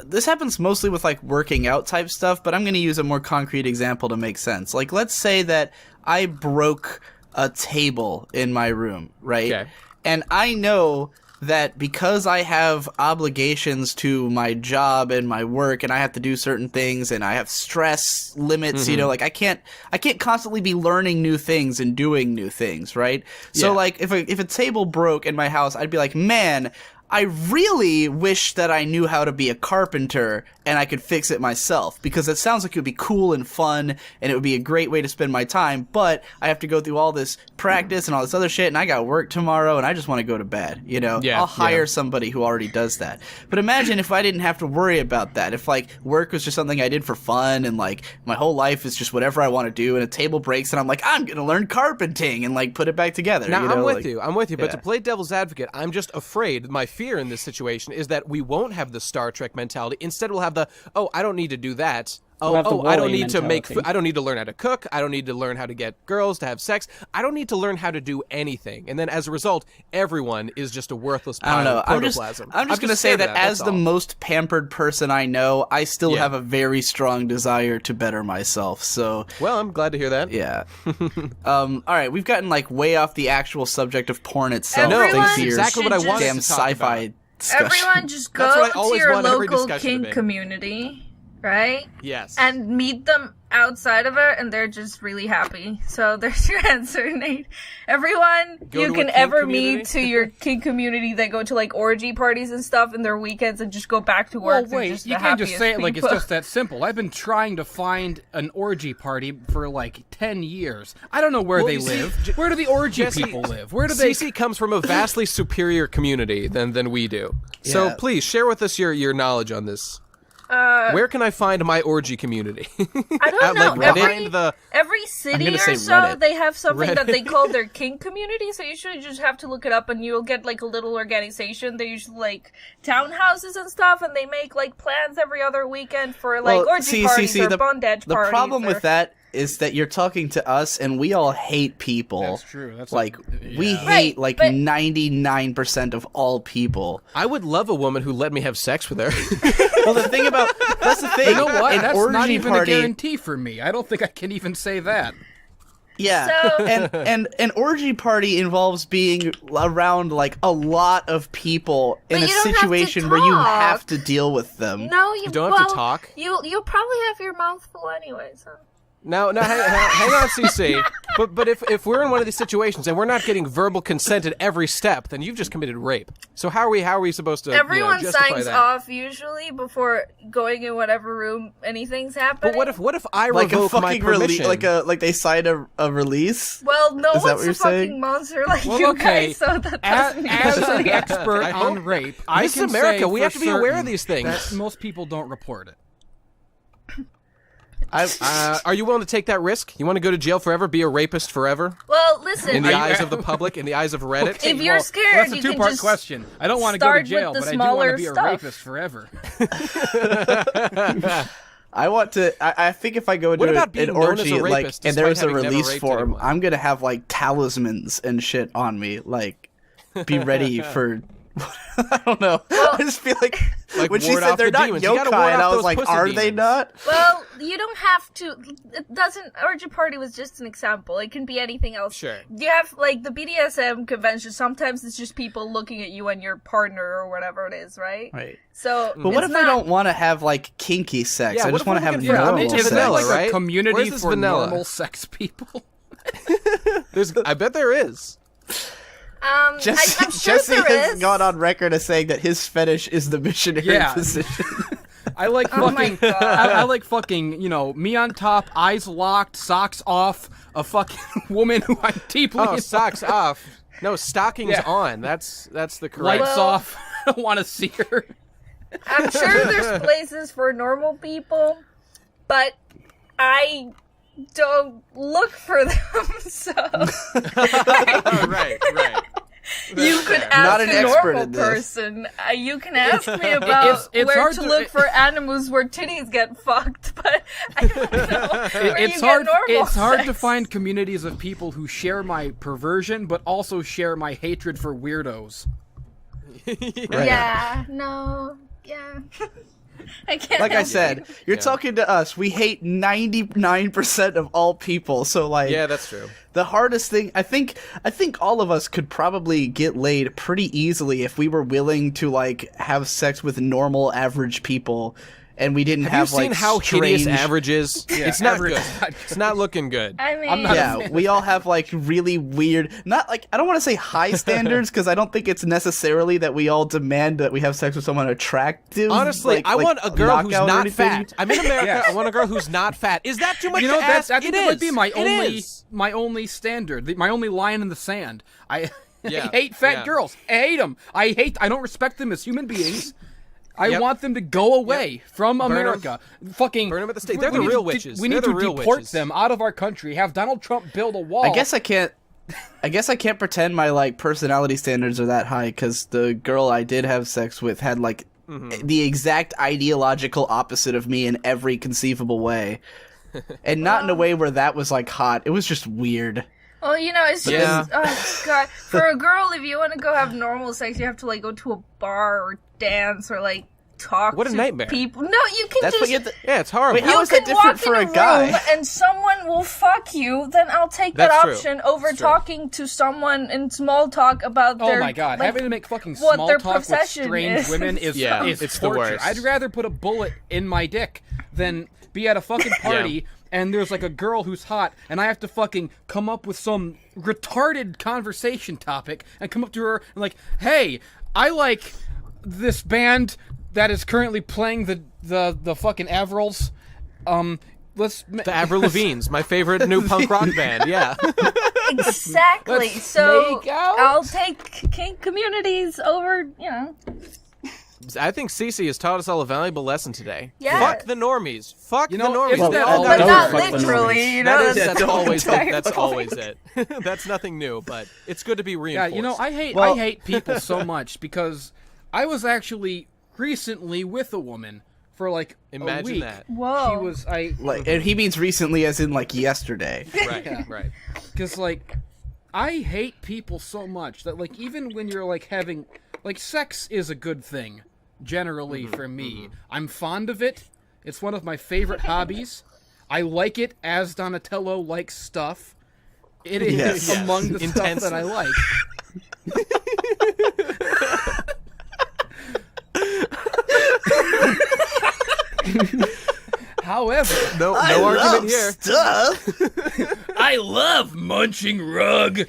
This happens mostly with like working out type stuff, but I'm going to use a more concrete example to make sense. Like, let's say that I broke a table in my room, right? Okay. And I know that because I have obligations to my job and my work and I have to do certain things and I have stress limits, like I can't constantly be learning new things and doing new things, right? So like if a table broke in my house, I'd be like, man, I really wish that I knew how to be a carpenter and I could fix it myself, because it sounds like it would be cool and fun and it would be a great way to spend my time, but I have to go through all this practice and all this other shit, and I got work tomorrow and I just want to go to bed, you know? I'll hire somebody who already does that. But imagine if I didn't have to worry about that. If, like, work was just something I did for fun and, like, my whole life is just whatever I want to do, and a table breaks and I'm like, I'm going to learn carpenting and, like, put it back together. Now, you know? I'm with you. But to play devil's advocate, I'm just afraid, my fear in this situation is that we won't have the Star Trek mentality. Instead, we'll have the, I don't need to do that. I don't need to make I don't need to learn how to cook. I don't need to learn how to get girls to have sex. I don't need to learn how to do anything. And then as a result, everyone is just a worthless pile of protoplasm. I'm just going to say that as the most pampered person I know, I still have a very strong desire to better myself. So, well, I'm glad to hear that. Yeah. All right, we've gotten like way off the actual subject of porn itself. That's exactly what I wanted damn to talk sci-fi about. discussion. Everyone just go to your local kink community, right? Yes. And meet them outside of it, and they're just really happy. So there's your answer, Nate. Everyone you can ever meet to your kink community, they go to like orgy parties and stuff in their weekends and just go back to work. Well, wait, you can't just say it like it's just that simple. I've been trying to find an orgy party for like 10 years. I don't know where they live. Where do the orgy people live? Where do they? CC comes from a vastly superior community than we do. Yeah. So please share with us your knowledge on this. Where can I find my orgy community? I don't know. Every city or so, Reddit. they have something that they call their kink community, so you should just have to look it up, and you'll get, like, a little organization. They're usually, like, townhouses and stuff, and they make, like, plans every other weekend for, like, orgy parties or bondage parties. The problem with that is that you're talking to us, and we all hate people. That's true. We hate 99% of all people. I would love a woman who let me have sex with her. Well, that's the thing. You know what? That's not even party, a guarantee for me. I don't think I can even say that. Yeah, so, and an orgy party involves being around like a lot of people in a situation where you have to deal with them. No, you don't have to talk. You'll probably have your mouth full anyway. So. Now, hang on, CC. But if we're in one of these situations and we're not getting verbal consent at every step, then you've just committed rape. So how are we supposed to? Everyone justify signs that? off usually before going in whatever room anything's happening. But what if I like revoke a my fucking permission? like they sign a release? Well, no Is that one's what you're a fucking saying? monster like you guys, so that doesn't as an usually expert on rape, I This can is America. say We for have to be aware of certain these things. that most people don't report it. Are you willing to take that risk? You want to go to jail forever, be a rapist forever? Well, listen. In the eyes of the public, in the eyes of Reddit? Okay, if you're scared, that's a you can two-part just question. I don't want to go to start jail, with but the I do want to smaller be a stuff. rapist forever. I want to. I think if I go What to about being an known as orgy, a like, rapist and there's a despite having never release raped form, anyone? I'm gonna have like talismans and shit on me, like be ready for. I don't know. I just feel like when she ward said off they're the not demons. You gotta ward yokai, and off I was those like, pussy are they demons. not? Well, you don't have to. It doesn't. Orgy party was just an example. It can be anything else. Sure. You have like the BDSM convention. Sometimes it's just people looking at you and your partner or whatever it is, right? Right. So, But what if I don't want to have like kinky sex? Yeah, I what just if want to we're have looking for- normal it's Is sex. there vanilla, like right? a community Where's this for vanilla? normal sex people? I bet there is. I'm sure Jesse there has is. gone on record as saying that his fetish is the missionary Yeah. position. I like Oh my fucking. God. I like fucking. You know, me on top, eyes locked, socks off, a fucking woman who I'm deeply. Oh, socks off. No, stockings Yeah. on. That's the correct. Lights off. I don't want to see her. I'm sure there's places for normal people, but I don't look for them, so right. you could Not ask an a expert normal in this. person. You can ask me about It's where hard to to- look for animals where titties get fucked, but I don't know where It's you hard. get normal It's hard to sex. find communities of people who share my perversion, but also share my hatred for weirdos. Yeah, no, yeah. I can't. Like I help said, you. you're talking to us. We hate 99% of all people. So like, Yeah, that's true. the hardest thing, I think all of us could probably get laid pretty easily if we were willing to like have sex with normal average people and we didn't have have you seen like how hideous strange... average is? Yeah, it's not average good. is not good. It's not looking good. I mean, I'm not Yeah, we all have like really weird, not like, I don't want to say high standards because I don't think it's necessarily that we all demand that we have sex with someone attractive. Honestly, I want a girl who's knockout or not anything. fat. I'm in America. Yes. I want a girl who's not fat. Is that too much You know, to ask? I think It that would is. be my It only is. standard, my only line in the sand. I Yeah, hate fat yeah. girls. I hate them. I don't respect them as human beings. I Yep. want them to go away from Burn 'em. America. Fucking Burn 'em at the stake. we They're the need real to- witches. We They're need the to real deport witches. them out of our country. Have Donald Trump build a wall. I guess I can't pretend my like personality standards are that high because the girl I did have sex with had like the exact ideological opposite of me in every conceivable way, and not in a way where that was like hot. It was just weird. well, you know, it's just, Yeah. oh god, for a girl, if you want to go have normal sex, you have to like go to a bar or dance or like talk What a to nightmare. people. No, you can That's just what you have to... Yeah, it's horrible. Wait, how you is that can different walk for in a guy? room and someone will fuck you. Then I'll take that That's true. option over That's true. talking to someone in small talk about Oh their. my god, like, having to make fucking what small their talk with profession strange is. women is, Yeah, is it's the torture. worst. I'd rather put a bullet in my dick than be at a fucking party and there's like a girl who's hot and I have to fucking come up with some retarded conversation topic and come up to her and like, hey, I like this band that is currently playing the fucking Avrils. The Avril Lavigne's, my favorite new punk rock band. Yeah. Exactly. Let's So make out. I'll take kink communities over, you know. I think Cece has taught us all a valuable lesson today. Yeah. Fuck the normies. Fuck You the know, normies. isn't that They all all But gotta not go. fuck the literally, normies. you know. That's the always entire that's point. always it. That's nothing new, but it's good to be Yeah, reinforced. you know, I Well- hate people so much because I was actually recently with a woman for like Imagine a week. that. Whoa. Like, and he means recently, as in like yesterday. Right, Yeah. right. Because, like, I hate people so much that, like, even when you're, like, having... Like, sex is a good thing, generally, for me. I'm fond of it. It's one of my favorite hobbies. I like it as Donatello likes stuff. It is Yes. among the stuff Intensely. that I like. However... No argument here. Stuff. I love munching rug.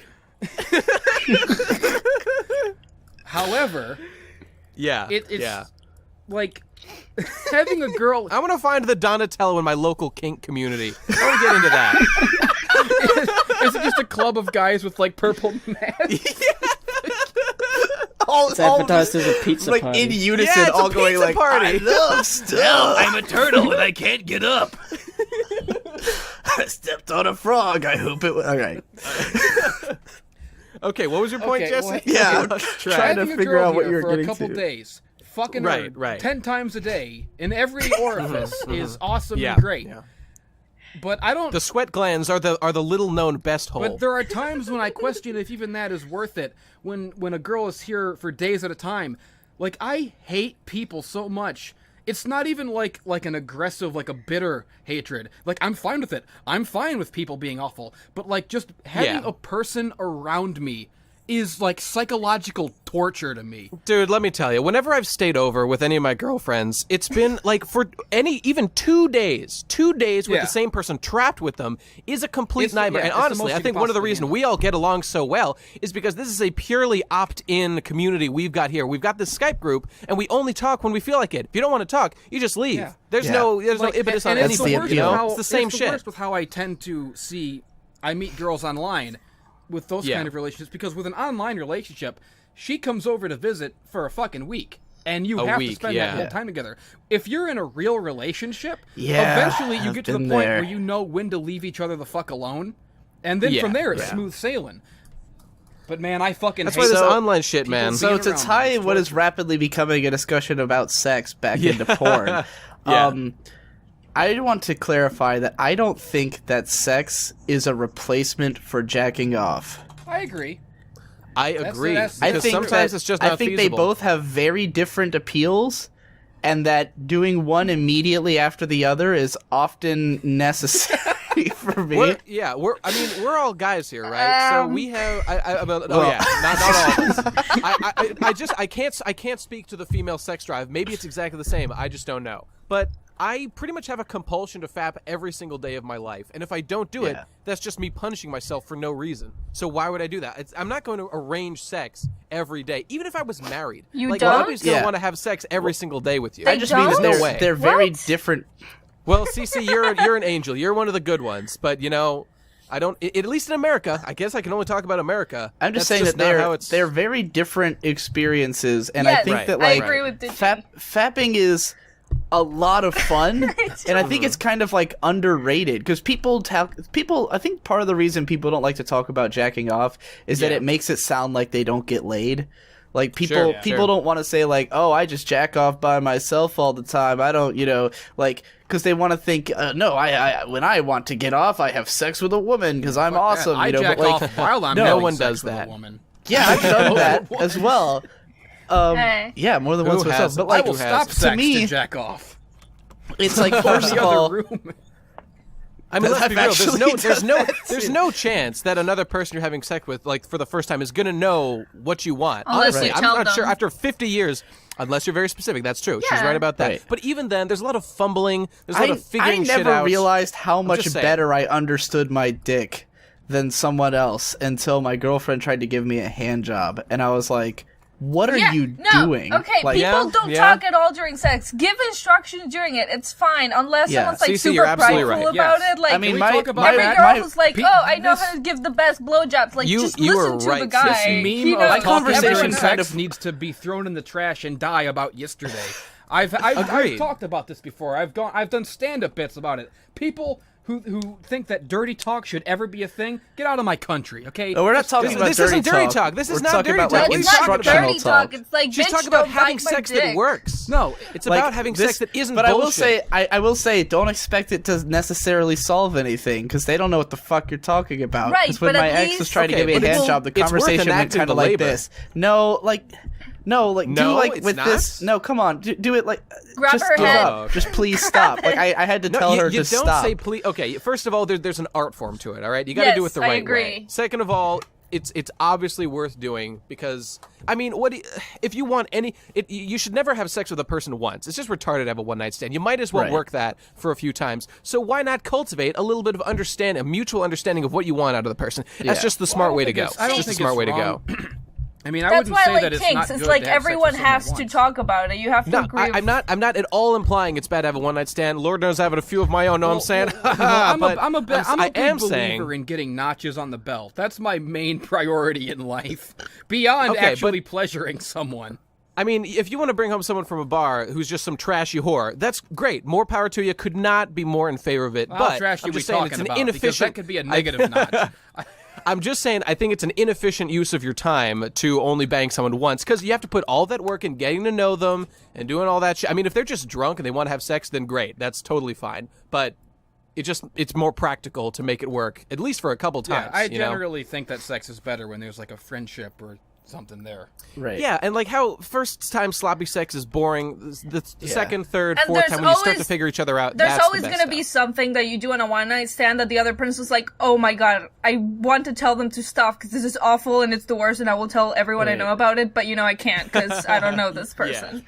However, Yeah. it's yeah. like having a girl. I want to find the Donatello in my local kink community. I want to get into that. Is it just a club of guys with like purple masks? All It's advertised as a pizza like party. in unison, Yeah, it's a all going pizza like, party. I love stuff. I'm a turtle and I can't get up. I stepped on a frog. I hope it was... Okay. Okay, what was your point, Okay, Jesse? well, Yeah, Let's try. trying to Having a figure girl out what here you were for getting a couple to. days, fucking Right, her right. 10 times a day in every orifice is awesome Yeah, and great. yeah. But I don't. The sweat glands are the little known best hole. But there are times when I question if even that is worth it. When a girl is here for days at a time, like I hate people so much. It's not even like an aggressive, like a bitter hatred. Like I'm fine with it. I'm fine with people being awful. But like just having Yeah. a person around me is like psychological torture to me. Dude, let me tell you, whenever I've stayed over with any of my girlfriends, it's been like for even 2 days. 2 days with Yeah. the same person trapped with them is a complete It's- nightmare. yeah, And it's the honestly, most I you think can one of the possibly reasons handle. we all get along so well is because this is a purely opt-in community we've got here. We've got this Skype group, and we only talk when we feel like it. If you don't want to talk, you just leave. Yeah. There's Yeah. no Like, impetus on and it's the anything. worst You with know? how- It's the same it's shit. worst with how I tend to see. I meet girls online with those Yeah. kind of relationships because with an online relationship, she comes over to visit for a fucking week. And you A have to week, spend yeah. that whole time together. If you're in a real relationship, Yeah, eventually you I've get to the been point there. where you know when to leave each other the fuck alone. And then Yeah, from there, it's yeah. smooth sailing. But man, I fucking That's hate why this So- online shit, people man. So being to around tie me, it's what is torture. rapidly becoming a discussion about sex back into porn, Yeah. I want to clarify that I don't think that sex is a replacement for jacking off. I agree. I agree. that's- I because think sometimes that, it's just I not think feasible. they both have very different appeals, and that doing one immediately after the other is often necessary. for me. We're all guys here, right? So we have. Not all of us. I can't speak to the female sex drive. Maybe it's exactly the same. I just don't know. But I pretty much have a compulsion to fap every single day of my life, and if I don't do it, that's just me punishing myself for no reason. So why would I do that? I'm not going to arrange sex every day, even if I was married. You don't? Nobody's going to want to have sex every single day with you. They I just mean that they're very different. Well, Cece, you're an angel. You're one of the good ones, but I don't. At least in America, I guess I can only talk about America. I'm just saying that they're very different experiences, and I think that I agree with fapping is a lot of fun, and I think it's kind of like underrated because people. I think part of the reason people don't like to talk about jacking off is that it makes it sound like they don't get laid. Like people don't want to say like, oh, I just jack off by myself all the time. I don't, because they want to think, no, I when I want to get off, I have sex with a woman because I'm awesome. I jack off while I'm no one sex does with that. A woman. Yeah, I've done that as well. Yeah, more than once myself. But like, I will stop to sex me, to jack off. It's like first of all. Room. I mean, let's be real. There's no chance that another person you're having sex with, like for the first time, is gonna know what you want. Unless Honestly, you I'm tell not them. sure. After 50 years, unless you're very specific, that's true. She's Yeah. right about that. Right. But even then, there's a lot of fumbling. There's a lot of figuring shit out. I never realized how much just saying. better I understood my dick than someone else until my girlfriend tried to give me a hand job, and I was like, what are you doing? Okay, Like, people don't talk at all during sex. Give instructions during it. It's fine, unless someone's like Cece, you're super absolutely prideful right. about Yes. it. Like, I mean, Can we my talk about every that? girl who's like, oh, I know how to give the best blowjobs. Like, just you listen are to right. the guy. This meme He of knows. talking conversation during kind sex of- needs to be thrown in the trash and die about yesterday. I've Agreed. talked about this before. I've done stand-up bits about it. People who think that dirty talk should ever be a thing, get out of my country, okay? No, we're not talking about This isn't dirty talk. talk. This is We're not talking dirty about, talk. like, What are you It's not instructional dirty talk. talk. It's like, She's bitch, talking about don't having bite my sex that dick. works. No, It's Like, about having sex that isn't but bullshit. I will say, don't expect it to necessarily solve anything because they don't know what the fuck you're talking about. Right, Because when but my at ex was least- trying to give me a but hand it's- job, the it's worth conversation went enacting kind the of like labor. this. No, do No, like it's with not? this. No, come on, do it like. Grab just her give head. up. Just please stop. Like I had to tell her you to don't stop. say please. Okay, first of all, there's an art form to it. All right, you got to do it the Yes, I right agree. way. Second of all, it's obviously worth doing because I mean, if you want you should never have sex with a person once. It's just retarded to have a one night stand. You might as well Right. work that for a few times. So why not cultivate a little bit of a mutual understanding of what you want out of the person? That's Yeah. just the smart way to go. I don't It's just think the smart it's way to wrong. go. I mean, I That's wouldn't why I say like that it's kinks. not It's good like to have everyone sex with someone has to once. talk about it. You have to No, agree. I'm not at all implying it's bad to have a one night stand. Lord knows I have a few of my own. Know what I'm saying? I'm But a big I am believer saying in getting notches on the belt. That's my main priority in life, beyond Okay, actually pleasuring someone. I mean, if you want to bring home someone from a bar who's just some trashy whore, that's great. More power to you. Could not be more in favor of it. How but trash I'm are we just saying it's talking an about? Because inefficient. that could be a negative notch. I'm just saying I think it's an inefficient use of your time to only bang someone once because you have to put all that work in getting to know them and doing all that shit. I mean, if they're just drunk and they want to have sex, then great. That's totally fine. But it's more practical to make it work, at least for a couple Yeah, times. I you know? generally think that sex is better when there's like a friendship or something there. Right. Yeah, and like how first time sloppy sex is boring. The second, third, And fourth there's time when you start to always- figure each other out, There's that's always the best going to be stuff. something that you do on a one night stand that the other person's like, oh my god, I want to tell them to stop because this is awful and it's the worst and I will tell everyone I Right. know about it, but I can't because I don't know this person.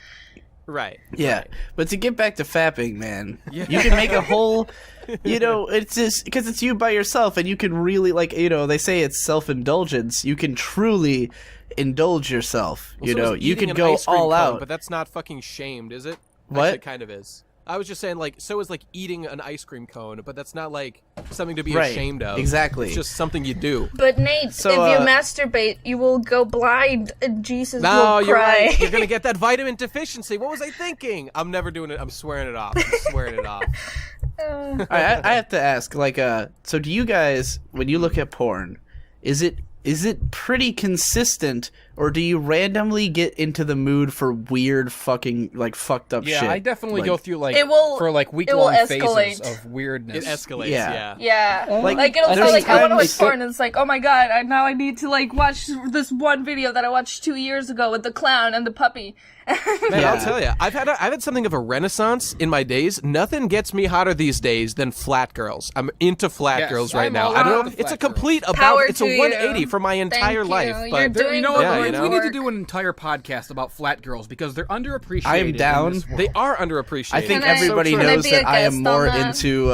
Right. Yeah, but to get back to fapping, man, you can make a whole, it's just because it's you by yourself, and you can really they say it's self-indulgence. You can truly indulge yourself. Well, so is you eating can an go ice cream all cone, out. but that's not fucking shamed, is it? What? Actually, it kind of is. I was just saying, so is eating an ice cream cone, but that's not something to be Right, ashamed of. exactly. It's just something you do. But Nate, So, if you masturbate, you will go blind and Jesus No, will you're cry. right. You're gonna get that vitamin deficiency. What was I thinking? I'm never doing it. I'm swearing it off. I have to ask, so do you guys, when you look at porn, is it is it pretty consistent, or do you randomly get into the mood for weird fucking, like, fucked up shit? Yeah, I definitely go through, like, for, like, week-long phases of weirdness. It escalates, Yeah. Like it'll feel like I want to watch times- porn, and it's like, oh my god, now I need to, like, watch this one video that I watched 2 years ago with the clown and the puppy. Man, I'll tell you, I've had something of a renaissance in my days. Nothing gets me hotter these days than flat girls. I'm into flat girls right I'm now. all I don't about know. the It's a flat girls. complete Power it's a to 180 you. for my entire Thank life. you. But You're doing You know what? Yeah, we you know? need to do an entire podcast about flat girls because they're underappreciated. I am down. In this world. they are underappreciated. I think Can I- everybody Can I knows be a that I am guest more on that? into.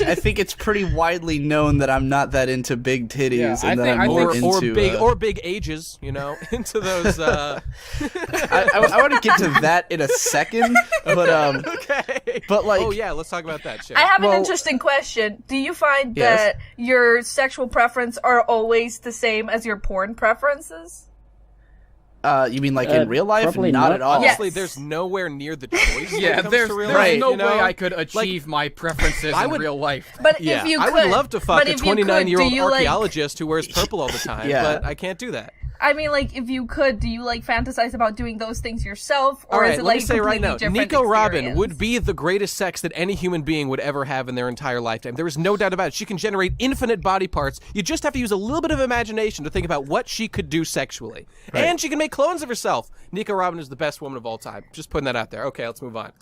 I think it's pretty widely known that I'm not that into big titties, Yeah, I and that think- I'm I more think- into or big ages, you know, into those. I want to get to that in a second, but Okay. but like, Oh yeah, let's talk about that shit. I have Well- an interesting question. Do you find Yes. that your sexual preference are always the same as your porn preferences? you mean like in real life? probably Not not. at all. Yes. Honestly, there's nowhere near the choice. when Yeah, it comes there's to real Right. life, no you know? way I could achieve my preferences I in would- real life. But Yeah, if you I could, would love to fuck but a if you could, 29-year-old do you, like- archaeologist who wears purple all the time, Yeah. but I can't do that. I mean, like, if you could, do you, like, fantasize about doing those things yourself? Or All right, is it, let like, me say right completely now, different Nico Robin experience? would be the greatest sex that any human being would ever have in their entire lifetime. There is no doubt about it. She can generate infinite body parts. You just have to use a little bit of imagination to think about what she could do sexually. Right. And she can make clones of herself. Nico Robin is the best woman of all time. Just putting that out there. Okay, let's move on.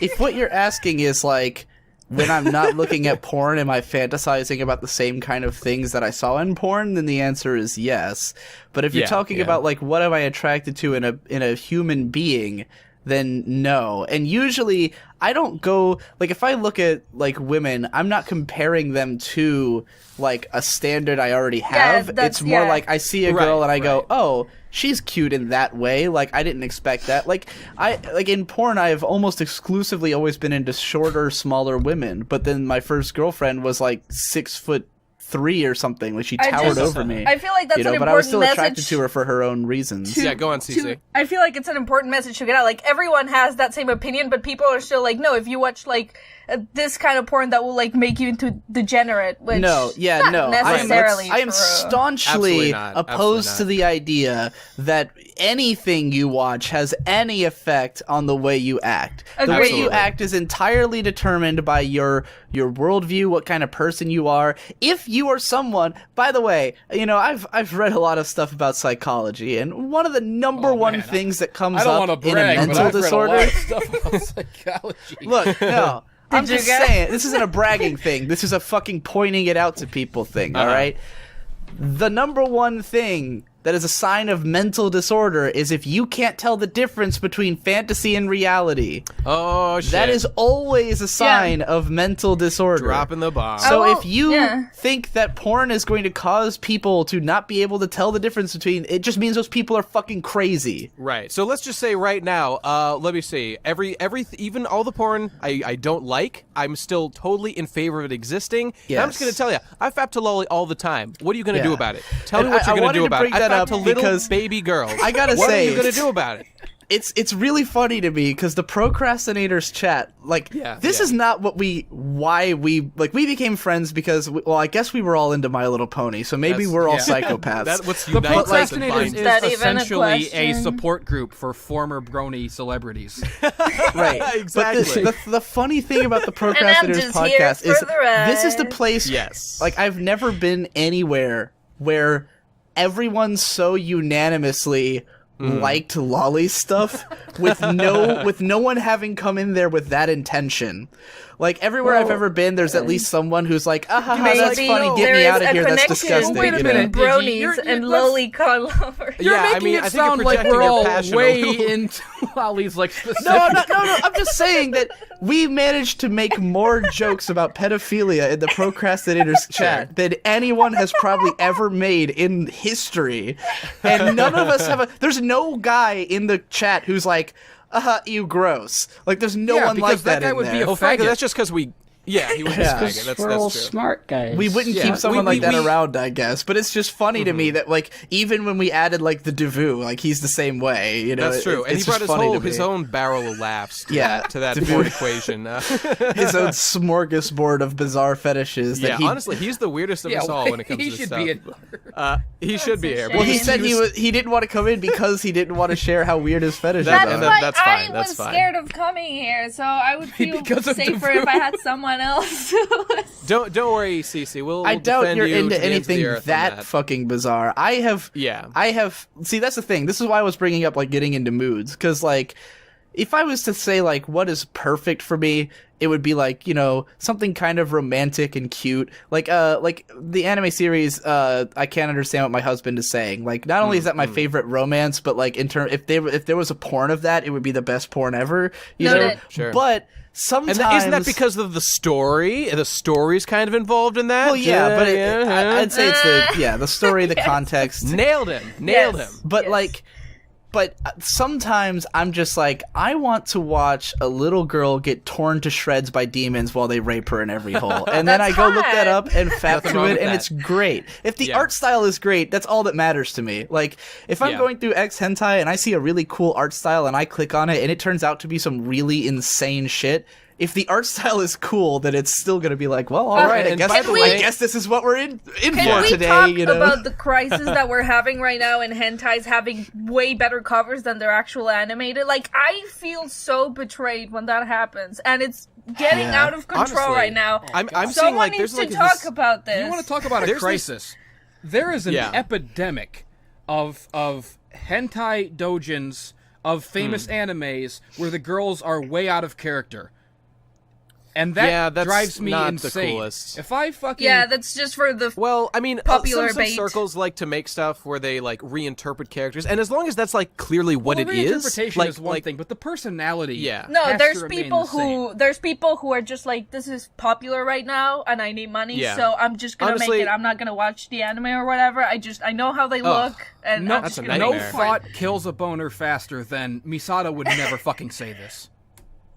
If what you're asking is like, when I'm not looking at porn, am I fantasizing about the same kind of things that I saw in porn? Then the answer is yes. But if you're Yeah, talking yeah. about like what am I attracted to in a human being, then no. And usually I don't go like if I look at like women, I'm not comparing them to like a standard I already have. that's- It's more yeah. like I see a girl Right, and I go, right. "Oh, she's cute in that way." Like I didn't expect that. Like in porn I've almost exclusively always been into shorter, smaller women. But then my first girlfriend was like 6'3" or something. Like she I towered just- over me. I feel like that's you know, an but I was important still attracted message to her for her own reasons. Yeah, go on, Cece. I feel like it's an important message to get out. Like, everyone has that same opinion, but people are still like, no, if you watch, like, this kind of porn, that will, like, make you into degenerate, which No, yeah, not no. necessarily I am true. staunchly Absolutely not. opposed Absolutely to the idea that anything you watch has any effect on the way you act. The way Agreed. you act is entirely determined by your worldview, what kind of person you are. If you are someone, by the way, you know, I've read a lot of stuff about psychology, and one of the number one things that comes I don't up want to in a brag, but mental I've disorder. read a lot of stuff about psychology. Look, no. I'm you just get- saying, this isn't a bragging thing. This is a fucking pointing it out to people thing, all right? The number one thing that is a sign of mental disorder is if you can't tell the difference between fantasy and reality. Oh, shit. That is always a sign of mental disorder. dropping the bomb. So I will- if you yeah. think that porn is going to cause people to not be able to tell the difference between, it just means those people are fucking crazy. Right. So let's just say right now, let me see. Even all the porn I don't like, I'm still totally in favor of it existing. And I'm just Yes. going to tell you, I fap to lolly all the time. What are you going to Yeah. do about it? Tell And me what I you're going wanted to do to about bring it. that I fap up to little because baby girls. I gotta what say- are you going to do about it? It's really funny to me because the Procrastinators chat, like, Yeah, this yeah. is not why we became friends because, I guess we were all into My Little Pony, so maybe That's- we're all yeah. psychopaths. That's what's The unites us and Procrastinators binds is us. that even a essentially a question? support group for former brony celebrities. Right. Exactly. But the funny thing about the Procrastinators just here podcast for is the ride. this is the place, Yes. like, I've never been anywhere where everyone so unanimously liked lolly stuff with no one having come in there with that intention. Like everywhere I've ever been, there's at least someone who's like, that's Maybe funny, get there me is out of a here, that's connection disgusting. Wait a you between know? minute. Digi, bronies you're- and let's- lolicon lovers. You're Yeah, I making mean, I it think you're sound like projecting we're your all passion a way little. into lollies, like specific. No, I'm just saying that we managed to make more jokes about pedophilia in the Procrastinators chat than anyone has probably ever made in history. And none of us have there's no guy in the chat who's like, you gross. Like, there's no Yeah, one like because that that guy in would be there. a Well, frankly, faggot. that's just because we Yeah, he wouldn't Yeah. snag it. We're all That's true. smart guys. We wouldn't Yeah, keep someone like that we- around, I guess. But it's just funny to me that, like, even when we added, like, the Devu, like, he's the same way, you know? That's true. And he it's brought just funny to his me. own barrel of laughs to Yeah, that, to that to porn be- equation. His own smorgasbord of bizarre fetishes. Yeah, that he, honestly, he's the weirdest of us all when it comes he to this should stuff. be in. He should be here. shame. Well, he said he didn't want to come in because he didn't want to share how weird his fetishes That- are. and Why that's fine, I that's was fine. scared of coming here, so I would feel Because of safer the if I had someone else. Don't worry, Cece. We'll I doubt defend you're you into to the ends of anything the earth on that fucking bizarre. I have see, that's the thing. This is why I was bringing up like getting into moods, because like if I was to say like what is perfect for me, it would be like, you know, something kind of romantic and cute, like the anime series I Can't Understand What My Husband Is Saying. Like, not only is that my favorite romance, but like if there was a porn of that, it would be the best porn ever, you know. Noted. Sure. But sometimes isn't that because of the story? The story's kind of involved in that. well, yeah, but yeah. I'd say it's the story, the context. Nailed him. Yes. But Yes. but sometimes I'm just like, I want to watch a little girl get torn to shreds by demons while they rape her in every hole. And then I That's go look that hot. up and fap Nothing to wrong it, with and that. it's great. If the Yeah. art style is great, that's all that matters to me. Like, if I'm Yeah. going through X hentai and I see a really cool art style and I click on it and it turns out to be some really insane shit, if the art style is cool, then it's still going to be like, well, all right, I and guess, by the way- I guess this is what we're in Can for we today, talk you know? about the crisis that we're having right now in hentais having way better covers than their actual animated? Like, I feel so betrayed when that happens, and it's getting Yeah. out of control Honestly, right now. I'm seeing Someone like needs there's to like talk this, about this. You want to talk about a There's this- crisis? There is an Yeah. epidemic of hentai dojins of famous animes where the girls are way out of character. And that Yeah, that's drives me not the insane. coolest. If I fucking Yeah, that's just for the. Well, I mean, Popular some bait. circles like to make stuff where they like reinterpret characters, and as long as that's like clearly what well, it the is, reinterpretation like, is one thing, but the personality. Yeah. No, has there's to remain people the same. there's people who are just like, this is popular right now, and I need money, Yeah. so I'm just gonna Honestly- make it. I'm not gonna watch the anime or whatever. I know how they look, and No, I'm that's just a gonna no make nightmare. it. thought kills a boner faster than Misato would never fucking say this.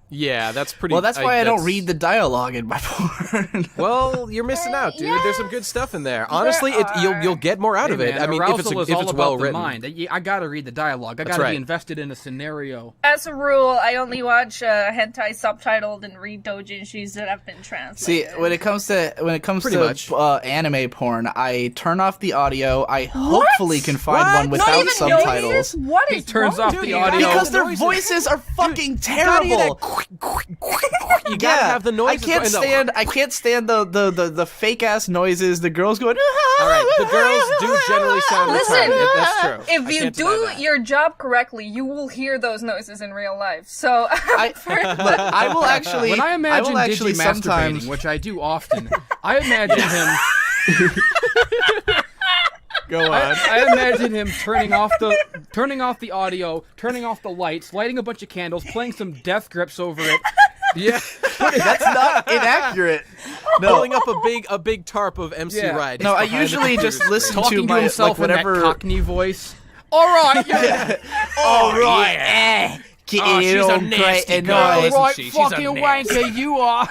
yeah, that's pretty. Well, that's why I don't that's- read the dialogue in my porn. Well, you're missing out, dude. There's some good stuff in there. Honestly, you'll get more out of Hey, it. man, I mean, if it's arousal is if all it's about well the written. mind. I gotta read the dialogue. I That's gotta right. be invested in a scenario. As a rule, I only watch hentai subtitled and read doujinshis that have been See, translated. when it comes Pretty to much. anime porn, I turn off the audio. I hopefully can find What? one Not without even subtitles. noises? What He is turns wrong off with the you? audio. Because their noises. voices are fucking You gotta hear terrible. You gotta have the noises. I can't stand the fake ass noises. The girls going. All right, the girls do generally sound Listen, retarded. That's true. If I you can't deny do that. your job correctly, you will hear those noises in real life. So Look, I will actually. When I imagine will actually Digi sometimes. masturbating, which I do often, I imagine him. Go on. I imagine him turning off the audio, turning off the lights, lighting a bunch of candles, playing some death grips over it. Yeah, That's not inaccurate. No, pulling up a big tarp of MC Yeah. Ride. no. I behind the usually computer just screen. listen Talking to to my himself like whatever. in that Cockney voice. All right, yeah. All right, getting Oh, it she's all a great nasty and girl, nice. isn't right, she? She's fucking a nasty- wanker you are.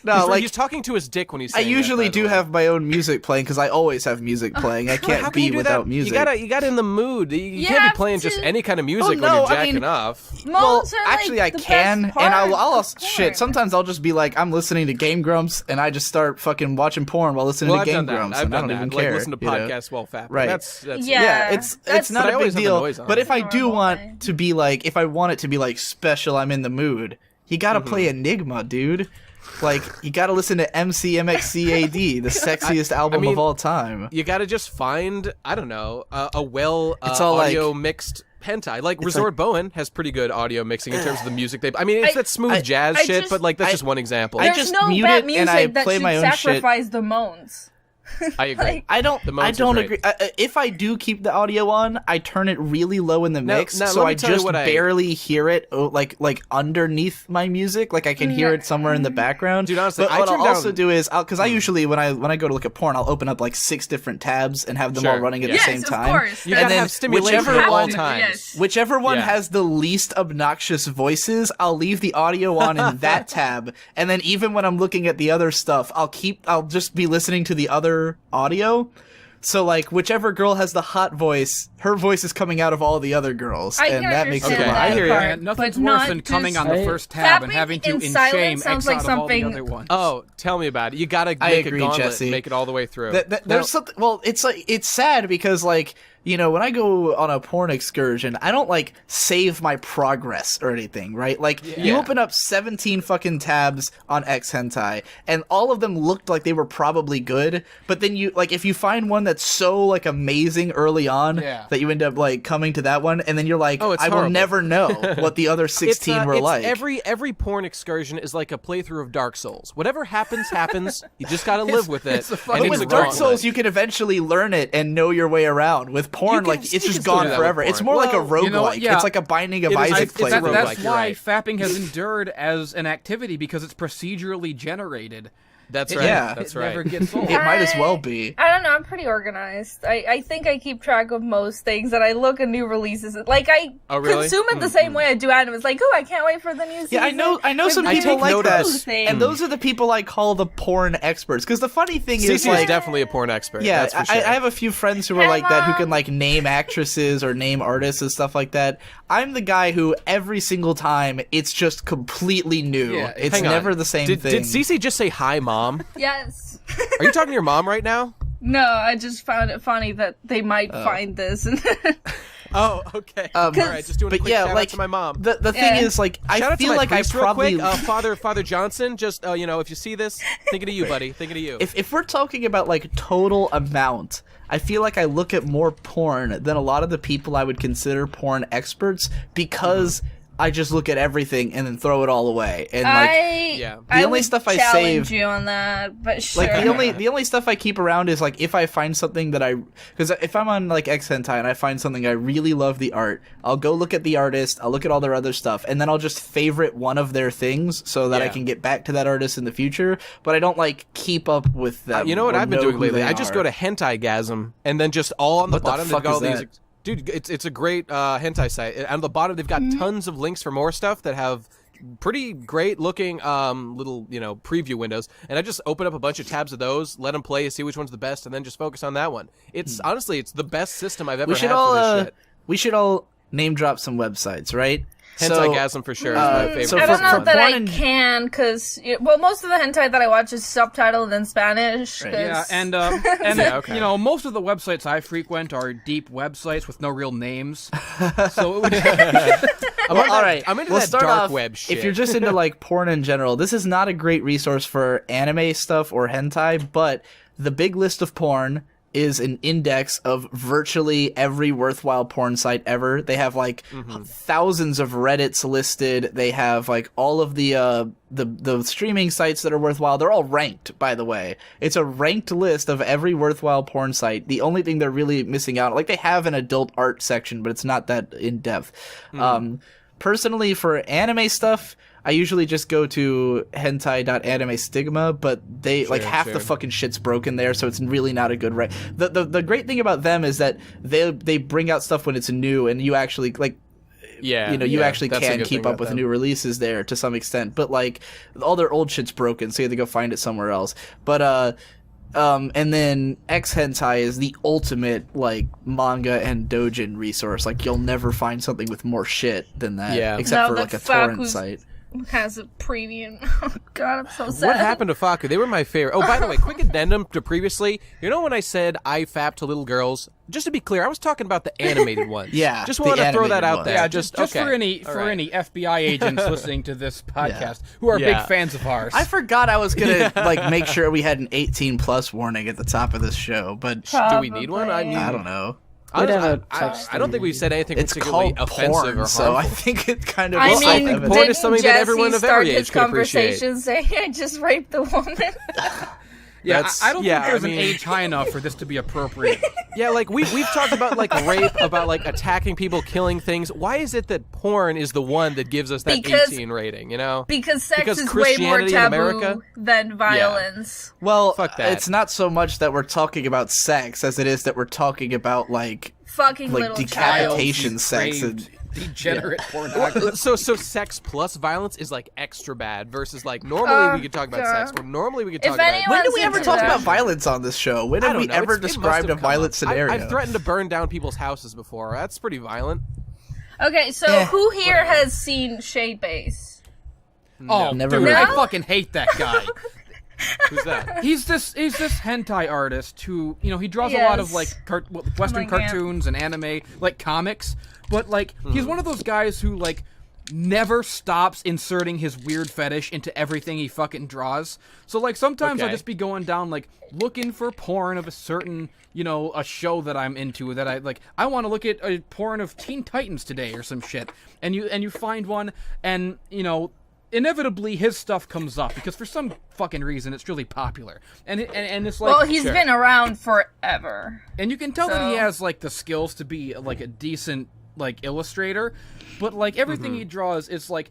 No, like he's talking to his dick when he's I saying usually that, by the do way. have my own music playing because I always have music playing. I How can't can be you do without that? music. You gotta in the mood. You You can't have be playing just to- any kind of music Oh, when no, you're I jacking mean- off. Well, modes are, like, actually, I the best can, and part I'll of shit. porn. Sometimes I'll just be like, I'm listening to Game Grumps, and I just start fucking watching porn while listening Well, to I've Game done that. Grumps, I've and I done don't that. even Like care. listen to you know? podcasts while fapping. Right. That's Yeah. Yeah, it's That's- not But I a always big have the deal. noise on. But if I do Normal want thing. to be like, if I want it to be like special, I'm in the mood. You gotta play Enigma, dude. Like, you gotta listen to MCMXCAD, the sexiest album mean, of all time. you gotta just find I don't know a well It's all audio like- mixed hentai. Like Resort Bowen has pretty good audio mixing in terms of the music they. I mean, it's that smooth jazz I shit, just- but like that's just one example. I There's just no mute bad it music and I that play should my own shit. sacrifice the moans. I agree. I don't great. agree. If I do keep the audio on, I turn it really low in the mix, now so let me I tell you just what barely hear it, like underneath my music. Like I can hear it somewhere in the background. Dude, honestly, but I what turn I'll also down- do is, because I usually when I go to look at porn, I'll open up like 6 different tabs and have them all Sure. running at the Yes, same of time. course. You And gotta then have stimulation whichever at all one, times. Yes. whichever one Yeah. has the least obnoxious voices, I'll leave the audio on in that tab, and then even when I'm looking at the other stuff, I'll just be listening to the other audio. So, like, whichever girl has the hot voice, her voice is coming out of all the other girls, I and can that makes it understand Okay, loud. I hear you. part, And nothing's but worse not than coming on just- the first tab and Fapping having to, in in silence shame, sounds X like out of all the something- other ones. Oh, tell me about it. You gotta I make agree, a gauntlet Jesse. and make it all the way through. There's something. Well, it's like it's sad because like when I go on a porn excursion, I don't like save my progress or anything, right? Like you Yeah. open up 17 fucking tabs on X hentai, and all of them looked like they were probably good. But then if you find one that's so like amazing early on that you end up like coming to that one, and then you're like, Oh, it's I will horrible. never know what the other 16 were it's like. Every porn excursion is like a playthrough of Dark Souls. Whatever happens, happens. You just gotta live with it. it's a and fucking- But it's with a Dark gauntlet. Souls, you can eventually learn it and know your way around. With porn, can- like you it's can just still do gone that with forever. porn. It's more like a Well, roguelike. you know what? Yeah. It's like a Binding of It is- Isaac it's a playthrough. roguelike. That's you're why right. fapping has endured as an activity because it's procedurally generated. That's right. Yeah. That's It right. never gets old. It might as well be. I don't know. I'm pretty organized. I think I keep track of most things, and I look at new releases. Like I Oh, really? consume it the same way I do anime. It's like, oh, I can't wait for the new season. Yeah, I know some I people take like note that, of this. and those are the people I call the porn experts. Because the funny thing is, CC like, is definitely a porn expert. yeah, that's for sure. I have a few friends who are Hey, like that, who Mom. can like name actresses or name artists and stuff like that. I'm the guy who every single time it's just completely new. Yeah, It's Hang on. never the same Did thing. CC just say hi, mom? Yes. Are you talking to your mom right now? No, I just found it funny that they might find this. Oh, okay. All right, just doing a but quick yeah, shout like out to my mom. the thing Yeah. is, like, Shout I out to feel my like I priest real probably quick. Father Johnson. Just if you see this, thinking of you, buddy. Thinking of you. if we're talking about like total amount, I feel like I look at more porn than a lot of the people I would consider porn experts because I just look at everything and then throw it all away. And like Yeah. The only would stuff I challenge save- you on that, but sure. like the only stuff I keep around is like if I find something that because if I'm on like X hentai and I find something I really love the art, I'll go look at the artist, I'll look at all their other stuff, and then I'll just favorite one of their things so that I Yeah. can get back to that artist in the future. But I don't like keep up with them. You know what or I've been know doing who lately? they I just are. go to Hentai-gasm, and then just all on the What the bottom fuck they've got all is these. that? Dude, it's a great hentai site. And on the bottom they've got tons of links for more stuff that have pretty great looking little preview windows, and I just open up a bunch of tabs of those, let them play, see which one's the best, and then just focus on that one. It's honestly it's the best system I've ever We should had all for this shit. we should all name drop some websites, right? Hentai-gasm for sure is my favorite. so I don't for know that I porn and- can, because most of the hentai that I watch is subtitled in Spanish. 'cause- Yeah, and Yeah, okay. most of the websites I frequent are deep websites with no real names. So it would Well, all right. I'm into we'll that start dark off, web shit. If you're just into like porn in general, this is not a great resource for anime stuff or hentai, but the big list of porn is an index of virtually every worthwhile porn site ever. They have like thousands of Reddits listed. They have like all of the streaming sites that are worthwhile. They're all ranked, by the way. It's a ranked list of every worthwhile porn site. The only thing they're really missing out, like they have an adult art section, but it's not that in depth. Personally, for anime stuff, I usually just go to hentai.animestigma, but they like half the fucking shit's broken there, so it's really not a good The great thing about them is that they bring out stuff when it's new, and you actually like you actually that's a can good keep thing up about with them. new releases there to some extent. But like all their old shit's broken, so you have to go find it somewhere else. But and then X Hentai is the ultimate like manga and doujin resource. Like you'll never find something with more shit than that. Yeah. Except No, for the like a fuck torrent who's- site. has a premium. Oh god, I'm so sad. What happened to Faku? They were my favorite. Oh, by the way, quick addendum to previously. You know when I said I fap to little girls? Just to be clear, I was talking about the animated ones. Yeah, just the want to throw that animated out ones. there. Yeah, just okay. All right. any FBI agents listening to this podcast who are Yeah. big fans of ours. I forgot I was gonna like make sure we had an 18+ warning at the top of this show, but Do we need one? Probably. I don't know. We'd have a I text don't think we've said anything It's particularly called offensive porn, or so I harmful. think it kind of. I is mean, think self-evident. porn is didn't something that Jesse everyone of start every his age can appreciate. conversation saying, I just raped the woman? Yeah, I don't think there's an age high enough for this to be appropriate. Yeah, like we've talked about like rape, about like attacking people, killing things. Why is it that porn is the one that gives us that 18 rating? You know, because sex is way more taboo than violence. Yeah. Well, fuck that. It's not so much that we're talking about sex as it is that we're talking about like fucking like little decapitation sex and degenerate pornography. So sex plus violence is like extra bad versus like normally we could talk about sex or normally we could talk about. When do we ever talk about violence on this show? When have we ever described a violent scenario? I've threatened to burn down people's houses before. That's pretty violent. Okay, so who here has seen Shade Base? Oh, never. Dude, No? I fucking hate that guy. Who's that? He's this hentai artist who, you know, he draws a lot of like Western cartoons and anime, like comics, but like he's one of those guys who like never stops inserting his weird fetish into everything he fucking draws. So like sometimes I'll just be going down like looking for porn of a certain, you know, a show that I'm into that I like. I want to look at a porn of Teen Titans today or some shit, and you find one, and you know, inevitably his stuff comes up because for some fucking reason it's really popular, and it's like, well, he's been around forever, and you can tell that he has like the skills to be like a decent like illustrator, but like everything he draws is like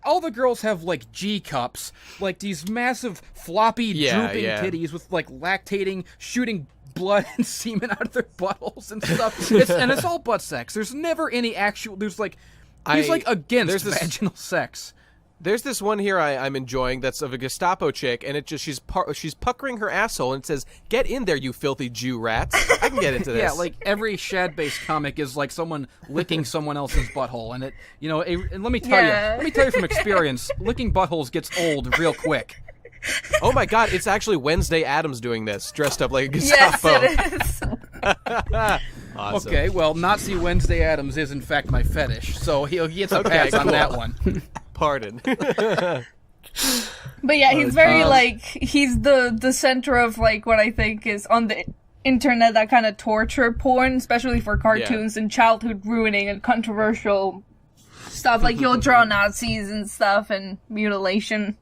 all the girls have like G cups, like these massive floppy drooping titties with like lactating, shooting blood and semen out of their buttholes and stuff. And it's all butt sex. There's never any actual. There's like he's like against vaginal sex. There's this one here I'm enjoying that's of a Gestapo chick, and it just she's puckering her asshole, and it says, "Get in there, you filthy Jew rats." I can get into this. Yeah, like every shad-based comic is like someone licking someone else's butthole, and it, you know, and let me tell you from experience, licking buttholes gets old real quick. Oh my God, it's actually Wednesday Addams doing this, dressed up like a Gestapo. Yes, it is. Awesome. Okay, well, Nazi Wednesday Addams is in fact my fetish, so he gets a pass on that one. Pardon. But yeah, he's very like he's the center of like what I think is on the internet, that kind of torture porn, especially for cartoons and childhood ruining and controversial stuff. Like he'll draw Nazis and stuff and mutilation.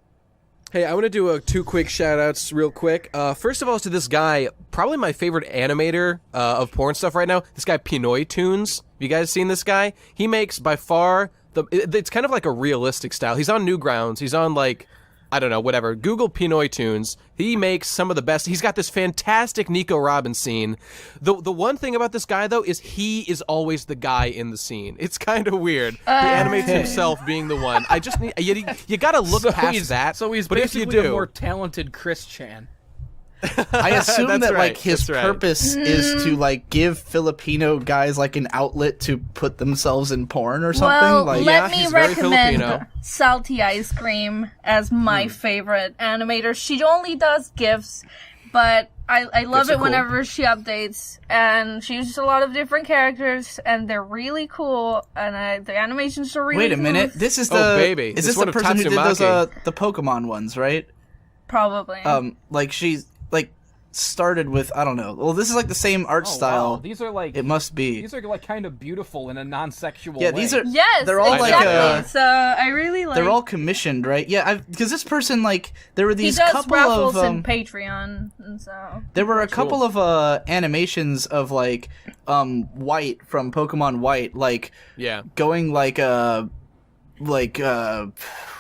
Hey, I want to do 2 quick shout-outs real quick. First of all, to this guy, probably my favorite animator of porn stuff right now, this guy Pinoy Tunes. Have you guys seen this guy? He makes by far it's kind of like a realistic style. He's on Newgrounds. He's on like, I don't know, whatever. Google Pinoy Tunes. He makes some of the best. He's got this fantastic Nico Robin scene. The one thing about this guy, though, is he is always the guy in the scene. It's kind of weird. He animates himself being the one. I just need, you got to look past that. So he's but basically if you do, a more talented Chris Chan. I assume that right, like his purpose is to like give Filipino guys like an outlet to put themselves in porn or something. Well, like, let me recommend Filipino. Salty Ice Cream as my favorite animator. She only does GIFs, but I love it whenever she updates, and she uses a lot of different characters, and they're really cool, and the animations are really Wait a minute, smooth. this is baby. Is This this one the of person who did those Tatsumaki. the Pokemon ones, right? Probably. Like she's like started with, I don't know. Well, this is like the same art style. Wow. These are like It must be. These are like kind of beautiful in a non-sexual Yeah, way. these are. Yes, they're all exactly. like So I really like. they're all commissioned, right? Yeah, because this person like there were he these does couple raffles of in Patreon, and so there were a couple of animations of like White from Pokemon White, like going like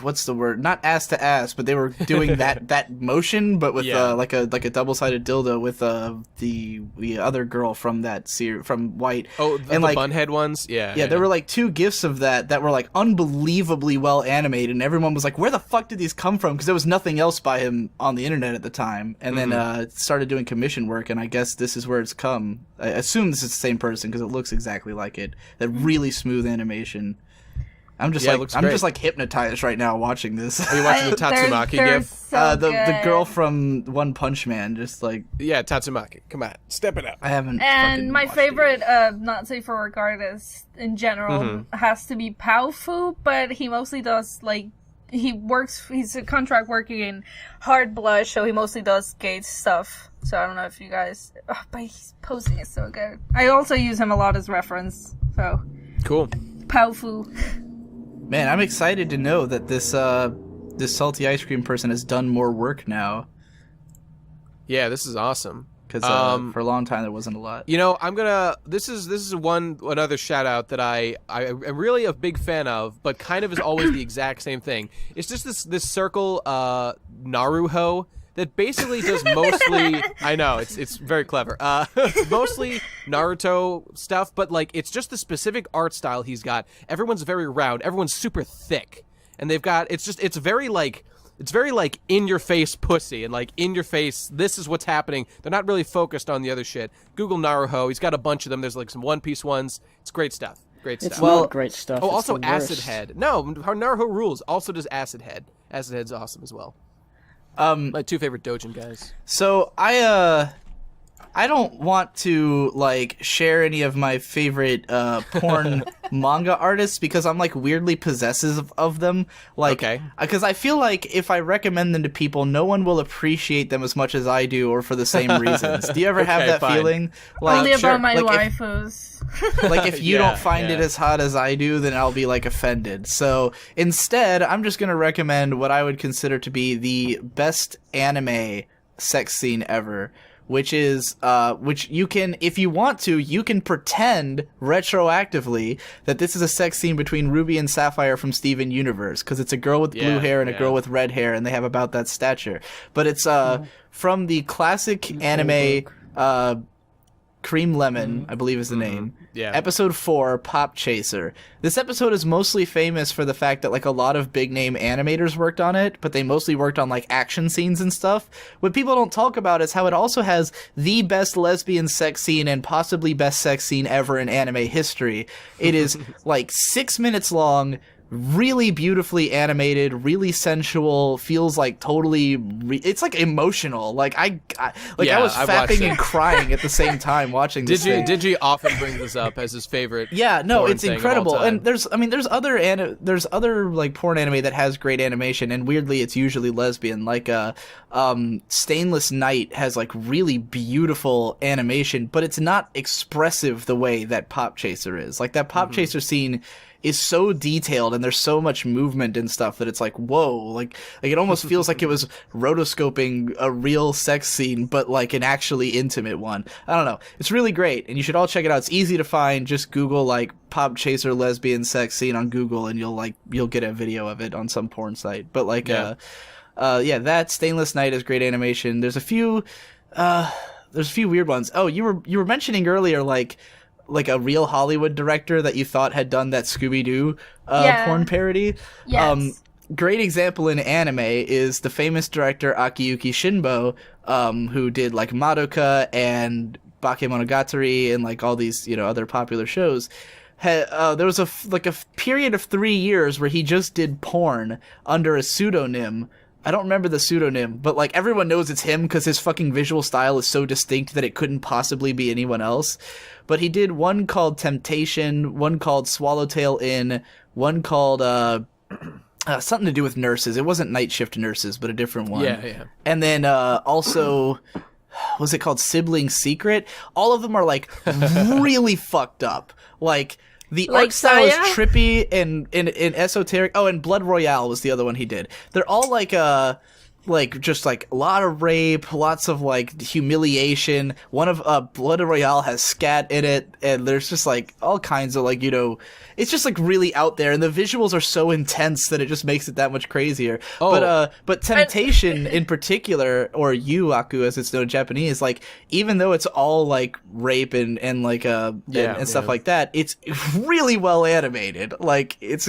what's the word? Not ass to ass, but they were doing that motion, but with like a double-sided dildo with the other girl from that from White. Oh, and the like bunhead ones? Yeah. there were like 2 gifs of that were like unbelievably well animated, and everyone was like, where the fuck did these come from? Because there was nothing else by him on the internet at the time, and then started doing commission work, and I guess this is where it's come. I assume this is the same person because it looks exactly like it. That really smooth animation. I'm just like hypnotized right now watching this. Are you watching the Tatsumaki they're gif? so the girl from One Punch Man, just like Tatsumaki. Come on, step it up. I haven't. And my watched favorite not safe for work artist in general has to be Powfu, but he mostly does like he's a contract working in Hard Blush, so he mostly does gay stuff. So I don't know if you guys, but his posing is so good. I also use him a lot as reference. So Cool. Powfu. Man, I'm excited to know that this salty ice cream person has done more work now. Yeah, this is awesome. Because for a long time there wasn't a lot. You know, this is another shout out that I am really a big fan of, but kind of is always the exact same thing. It's just this circle Naruho that basically does mostly I know, it's very clever. It's mostly Naruto stuff, but like it's just the specific art style he's got. Everyone's very round, everyone's super thick. And they've got it's very like in your face pussy and like in your face. This is what's happening. They're not really focused on the other shit. Google Naruho. He's got a bunch of them. There's like some One Piece ones. It's great stuff. Great stuff. It's not great stuff. Oh, it's also the Acid worst. Head. No, Naruho rules. Also does Acid Head. Acid Head's awesome as well. My two favorite doujin guys. So I don't want to like share any of my favorite porn manga artists because I'm like weirdly possessive of them. Like, because I feel like if I recommend them to people, no one will appreciate them as much as I do, or for the same reasons. Do you ever have that feeling? Like, only about my like waifus. if you don't find it as hot as I do, then I'll be like offended. So instead, I'm just gonna recommend what I would consider to be the best anime sex scene ever. Which is, which you can, if you want to, you can pretend retroactively that this is a sex scene between Ruby and Sapphire from Steven Universe, because it's a girl with blue hair and a girl with red hair, and they have about that stature. But it's, from the classic anime, Cream Lemon, I believe is the name. Yeah. Episode 4, Pop Chaser. This episode is mostly famous for the fact that like a lot of big name animators worked on it, but they mostly worked on like action scenes and stuff. What people don't talk about is how it also has the best lesbian sex scene and possibly best sex scene ever in anime history. It is like 6 minutes long, really beautifully animated, really sensual, feels like totally it's like emotional. Like I was fapping and crying at the same time watching this. Digi often brings this up as his favorite. Yeah, no, porn it's thing incredible. of all time. And there's other like porn anime that has great animation, and weirdly it's usually lesbian. Like Stainless Night has like really beautiful animation, but it's not expressive the way that Pop Chaser is. Like that Pop Chaser scene is so detailed and there's so much movement and stuff that it's like, whoa, like it almost feels like it was rotoscoping a real sex scene, but like an actually intimate one. I don't know. It's really great, and you should all check it out. It's easy to find. Just Google like Pop Chaser lesbian sex scene on Google, and you'll get a video of it on some porn site. But like, that Stainless Night is great animation. There's a few weird ones. Oh, you were mentioning earlier like a real Hollywood director that you thought had done that Scooby-Doo porn parody. Yes. Great example in anime is the famous director Akiyuki Shinbo, who did like Madoka and Bakemonogatari and like all these, other popular shows. There was a period of 3 years where he just did porn under a pseudonym. I don't remember the pseudonym, but like everyone knows it's him because his fucking visual style is so distinct that it couldn't possibly be anyone else. But he did one called Temptation, one called Swallowtail Inn, one called something to do with nurses. It wasn't Night Shift Nurses, but a different one. Yeah. And then also, was it called Sibling Secret? All of them are like really fucked up. Like the art style is trippy and esoteric. Oh, and Blood Royale was the other one he did. They're all just like a lot of rape, lots of like humiliation. One of Blood Royale has scat in it, and there's just like all kinds of like, it's just like really out there, and the visuals are so intense that it just makes it that much crazier. Oh. But Temptation in particular, or Aku as it's known in Japanese, like even though it's all like rape and like and stuff like that, it's really well animated. Like it's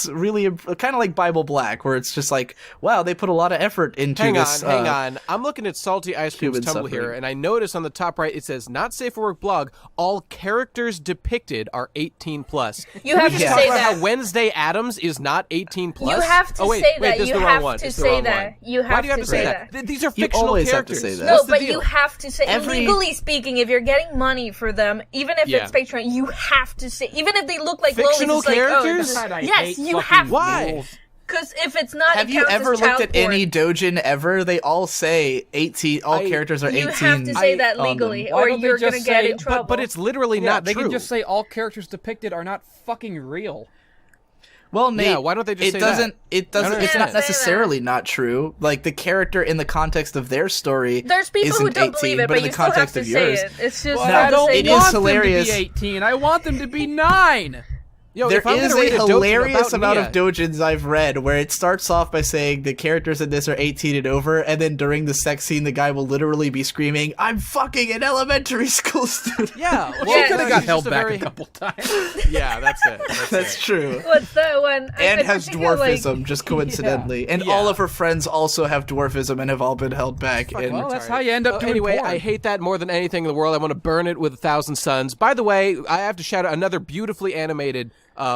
really kind of like Bible Black, where it's just like, wow, they put a lot of effort into this. Hang on. I'm looking at Salty Ice Cream's Tumblr here, and I notice on the top right it says, "Not safe for work blog. All characters depicted are 18+." You have to say that. How Wednesday Addams is not 18+. You have to say that. This is the wrong one. Why do you have to say that? These are fictional characters. Have to say that. No, but you have to say, legally speaking, if you're getting money for them, even if it's Patreon, you have to say, even if they look like fictional lolies, characters. Yes, you have to. Why? Because if it's not, have you ever looked at any doujin ever? They all say 18. All characters are 18. You have to say that legally, or you're gonna get in trouble. But it's literally not true. They true. can just say all characters depicted are not fucking real. Well, Nate, Yeah, why don't they just it say doesn't, that? It doesn't. It's understand. not necessarily not true. Like the character in the context of their story, There's people who isn't don't 18, believe it, but in you the still have context to of say yours, it. It's just Well, No, I don't it is want hilarious. them to be 18. I want them to be 9. Yo, there if I'm is gonna a rate hilarious doujin amount about of doujins I've read where it starts off by saying the characters in this are 18 and over, and then during the sex scene, the guy will literally be screaming, "I'm fucking an elementary school student." Yeah, well, Yeah, Could have no, got she's held just back very- a couple times. Yeah, that's it. That's it. true. What's that one? And I has think I like- dwarfism, just coincidentally. And Yeah. all of her friends also have dwarfism and have all been held back. And Well, that's how you end up doing Anyway, porn. I hate that more than anything in the world. I want to burn it with 1,000 suns. By the way, I have to shout out another beautifully animated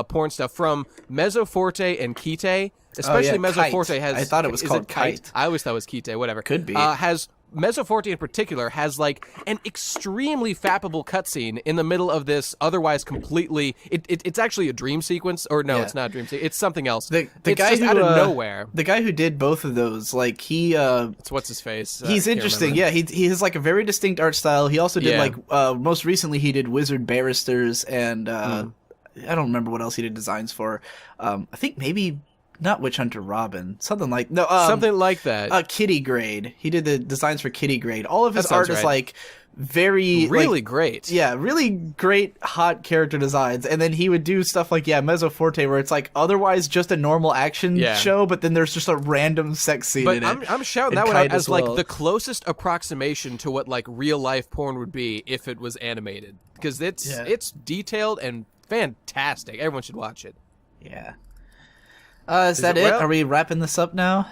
porn stuff from Mezzoforte and Kite. Especially Mezzoforte Kite. has. I thought it was is called Kite. I always thought it was Kite. Whatever. Could be. Has Mezzoforte in particular has like an extremely fappable cutscene in the middle of this otherwise completely. It's actually a dream sequence, or no, Yeah. it's not a dream sequence. It's something else. the it's guy just who out of nowhere. the guy who did both of those, like It's what's his face. I he's can't interesting. remember. Yeah, he has like a very distinct art style. He also did Yeah. like most recently he did Wizard Barristers and I don't remember what else he did designs for. I think maybe not Witch Hunter Robin, something like Something like that. Kitty Grade. He did the designs for Kitty Grade. All of his That sounds art is right. like very really like, great. yeah, really great hot character designs. And then he would do stuff like Mezzoforte where it's like otherwise just a normal action Yeah. show, but then there's just a random sex scene But in it. I'm shouting And that one out Kite as well. like the closest approximation to what like real life porn would be if it was animated, because it's detailed and fantastic. Everyone should watch it. Yeah. Is that it- it? well- Are we wrapping this up now?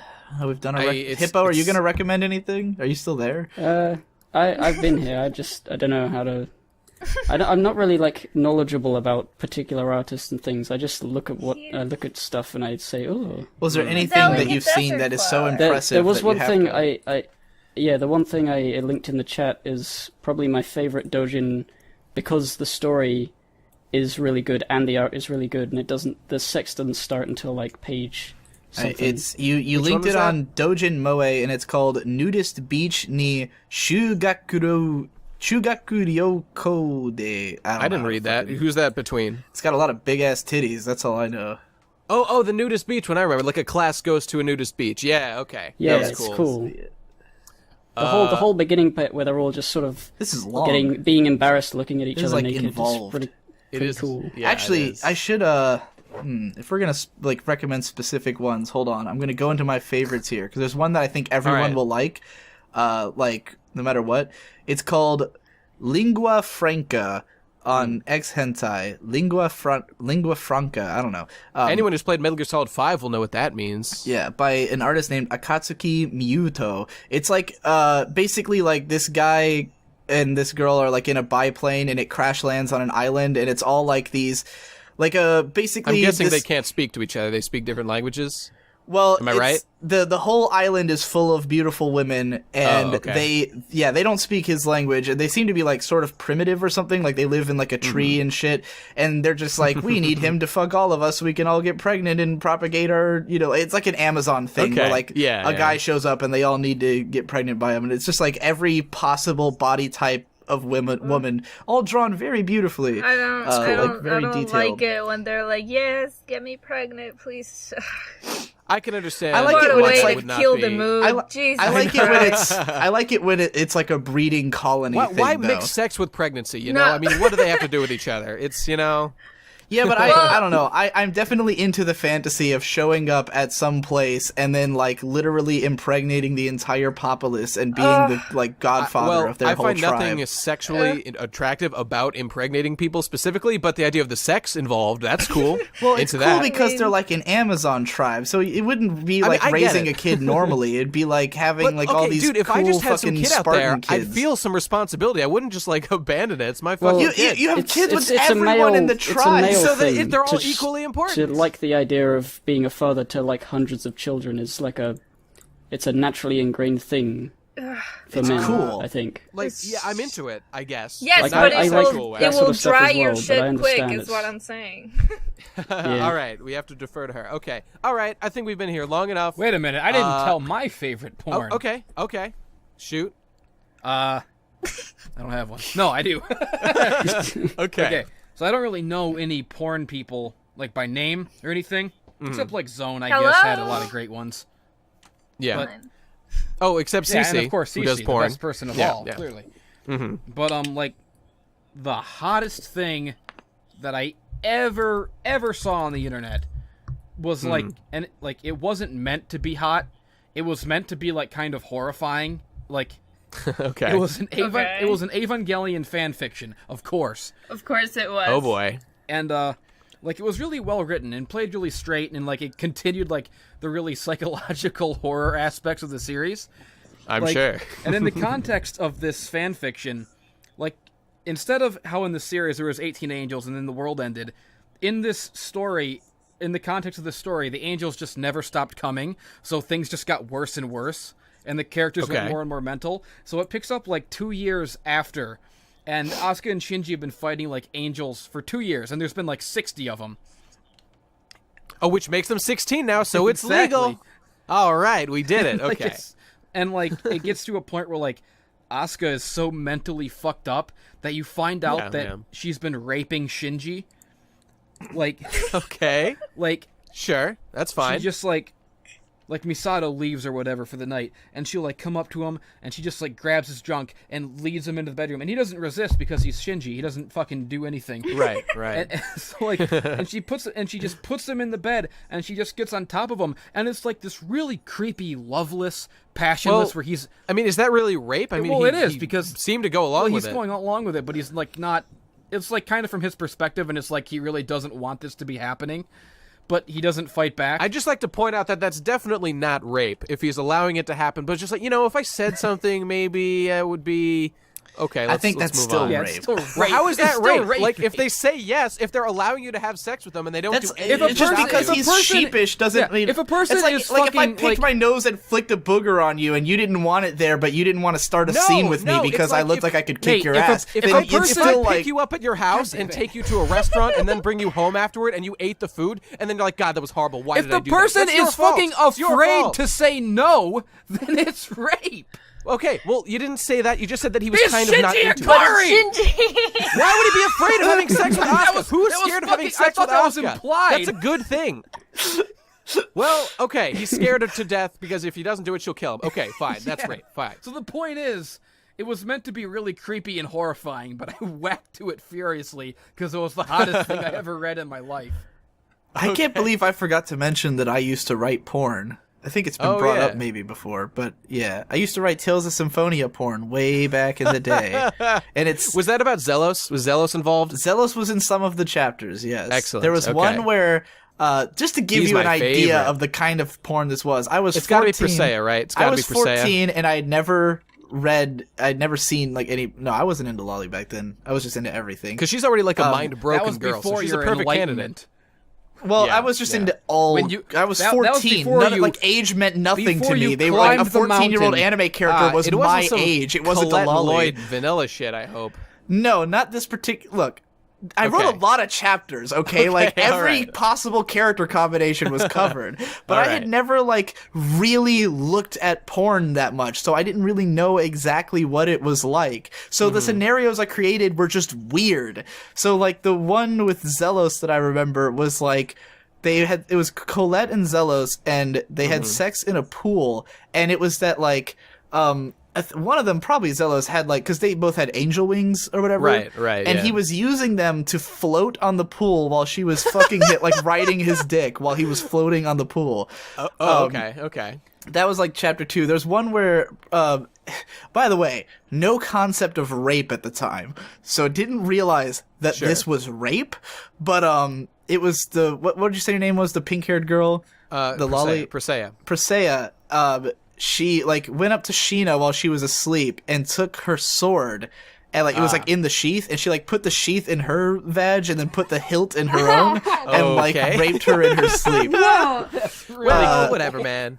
We've done it's- Hippo, are you it's- going to recommend anything? Are you still there? I've been here. I don't know how to. I'm not really like knowledgeable about particular artists and things. I just look at stuff and I say, oh. Was there anything Zelda that you've Desert seen that is so Club. impressive? There was that one you have thing to... the one thing I linked in the chat is probably my favorite doujin because the story is really good and the art is really good, and the sex doesn't start until like page something. It's you Which linked one was it that? on Dojin Moe, and it's called Nudist Beach ni Shugakuryoko de. I didn't read that. Who's that between? It's got a lot of big ass titties. That's all I know. Oh, the nudist beach one. I remember, like a class goes to a nudist beach. Yeah, okay. Yeah, that was it's cool. cool. The whole beginning bit where they're all just sort of This is long. being embarrassed looking at each This is, other like, naked. involved. It's pretty cool. Yeah, it Actually, is. I should if we're gonna like recommend specific ones, hold on. I'm gonna go into my favorites here because there's one that I think everyone Alright. will like no matter what. It's called Lingua Franca on X Hentai. Lingua Franca. I don't know. Anyone who's played Metal Gear Solid 5 will know what that means. Yeah, by an artist named Akatsuki Miyuto. It's like basically like this guy and this girl are like in a biplane and it crash lands on an island and it's all like these like basically I'm guessing this, they can't speak to each other. They speak different languages. well, Am I it's- right? The whole island is full of beautiful women, and Oh, okay. they don't speak his language. They seem to be like sort of primitive or something. Like they live in like a tree and shit, and they're just like, we need him to fuck all of us so we can all get pregnant and propagate our, it's like an Amazon thing where Okay. like Yeah, a yeah. guy shows up and they all need to get pregnant by him, and it's just like every possible body type of woman all drawn very beautifully. I don't, It's cool, I like, don't, very I don't detailed. like it when they're like, yes, get me pregnant, please. I can understand. I like What it a when way it's to like- would not kill be- the mood. I Jesus like it when Christ. I like it when it's like a breeding colony thing. Why though. mix sex with pregnancy? You know, No. I mean, what do they have to do with each other? It's Yeah, but Well- I don't know. I'm definitely into the fantasy of showing up at some place and then like literally impregnating the entire populace and being the like godfather of their I whole find tribe. nothing sexually attractive about impregnating people specifically, but the idea of the sex involved—that's cool. Well, it's Into cool that. because they're like an Amazon tribe, so it wouldn't be I mean, like I get raising it. a kid normally. It'd be like having But, like okay, all these dude, if cool I just had some fucking kid out there, Spartan I'd kids. feel some responsibility. I wouldn't just like abandon it. It's my Well, fucking You kid. have kids with it's a everyone male, in the it's a tribe. male So thing they're all to equally important. To like the idea of being a father to like hundreds of children is like it's a naturally ingrained thing for It's men. cool. I think. Like, yeah, I'm into it. I guess. Yes, Like, but I it like will, that it sort will of stuff dry as your well, but I shit quick, understand is what I'm saying. Yeah. All right, we have to defer to her. Okay. All right, I think we've been here long enough. Wait a minute, I didn't tell my favorite Oh, porn. okay. Shoot. I don't have one. No, I do. Okay. Okay, so I don't really know any porn people like by name or anything, except like Zone, I Hello? guess, had a lot of great ones. Yeah. But, except yeah, Cece, and of course who Cece, does the porn. best person of Yeah, all, yeah. clearly. But like the hottest thing that I ever saw on the internet was like, and like it wasn't meant to be hot. It was meant to be like kind of horrifying. Like, Okay. it was an Okay. it was an Evangelion fan fiction, of course. Of course it was. Oh boy. And like it was really well written and played really straight, and like it continued like the really psychological horror aspects of the series. I'm Like, sure. And in the context of this fan fiction, like instead of how in the series there was 18 angels and then the world ended, in this story, in the context of the story, the angels just never stopped coming, so things just got worse and worse, and the characters went Okay. more and more mental. So it picks up like 2 years after, and Asuka and Shinji have been fighting like angels for 2 years, and there's been like 60 of them. Oh, which makes them 16 now, so it's Exactly. legal. All right, we did it. Like, Okay. and like it gets to a point where like Asuka is so mentally fucked up that you find out Yeah, that yeah. she's been raping Shinji. Like, Okay. like Sure. That's fine. she just like Misato leaves or whatever for the night, and she'll like come up to him and she just like grabs his junk and leads him into the bedroom, and he doesn't resist because he's Shinji. He doesn't fucking do anything. Right. And so like, and she just puts him in the bed, and she just gets on top of him, and it's like this really creepy, loveless, passionless, Well, where he's I mean, is that really rape? I mean, well, he, it is, he because- seemed to go along with he's it. going along with it, but he's like not. It's like kind of from his perspective, and it's like he really doesn't want this to be happening, but he doesn't fight back. I'd just like to point out that that's definitely not rape if he's allowing it to happen. But just like, if I said something, maybe it would be okay. I think let's that's move still on. yeah, rape. it's still rape. Well, how is It's that still rape? Like, if they say yes, if they're allowing you to have sex with them and they don't That's do anything, it's just person- because if a he's person- sheepish doesn't yeah, mean if a person it's like, is like if I fucking, picked like- my nose and flicked a booger on you and you didn't want it there, but you didn't want to start a No, scene with no, me it's because I like looked if- like I could kick Nate, your if a- ass. if then a it's person- if I still pick like you up at your house and take you to a restaurant and then bring you home afterward and you ate the food and then you're like, God, that was horrible. Why if did I the do that? person That's your is fault. fucking It's your afraid fault. to say no, then it's rape. Okay, well, you didn't say that. You just said that he was Is kind of not Shinji into it. Akari? Shinji! Why would he be afraid of having sex with That Asuka? was- Who is that was scared of fucking- having I sex thought with that was Asuka? implied. That's a good thing. Well, okay, he's scared her to death because if he doesn't do it, she'll kill him. Okay, fine, that's rape. Fine. So the point is, it was meant to be really creepy and horrifying, but I whacked to it furiously because it was the hottest thing I ever read in my life. I can't believe I forgot to mention that I used to write porn. I think it's been Oh, brought yeah. up maybe before, but yeah, I used to write Tales of Symphonia porn way back in the day, and it's Was that about Zelos? Was Zelos involved? Zelos was in some of the chapters. Yes, Excellent, There was okay. one where, just to give He's you an my idea favorite. of the kind of porn this was, I was It's got to 14. be Persea, right? It's got I to be was Persea. 14 and I had never I'd never seen like any. No, I wasn't into lolly back then. I was just into everything. Because she's already like a mind That broken was girl, so before she's a your perfect candidate. enlightenment. Well, Yeah, I was just yeah. into all. When you- I was that was 14. before None of, you- like age meant nothing to before me. you They were like a climbed the 14-year-old mountain. anime character was it wasn't my some age. It wasn't a Colette lolly. Lloyd vanilla shit, I hope. No, not this particular. Look, I wrote Okay. a lot of chapters. Okay, like all every right. possible character combination was covered, but All I had right. never like really looked at porn that much, so I didn't really know exactly what it was like. So Mm-hmm. the scenarios I created were just weird. So like the one with Zelos that I remember was like. It was Colette and Zelos, and they Mm-hmm. had sex in a pool, and it was that like, one of them, probably Zelos, had like, because they both had angel wings or whatever. Right, And yeah. he was using them to float on the pool while she was fucking like riding his dick while he was floating on the pool. Okay. That was like chapter 2. There's one where, by the way, no concept of rape at the time, so didn't realize that Sure. this was rape. But it was the what did you say your name was? The pink-haired girl, the lolly Persea. Persea. She like went up to Sheena while she was asleep and took her sword. And like it was like in the sheath, and she like put the sheath in her vag and then put the hilt in her own, and like Okay. raped her in her sleep. Whoa! Well, whatever, man.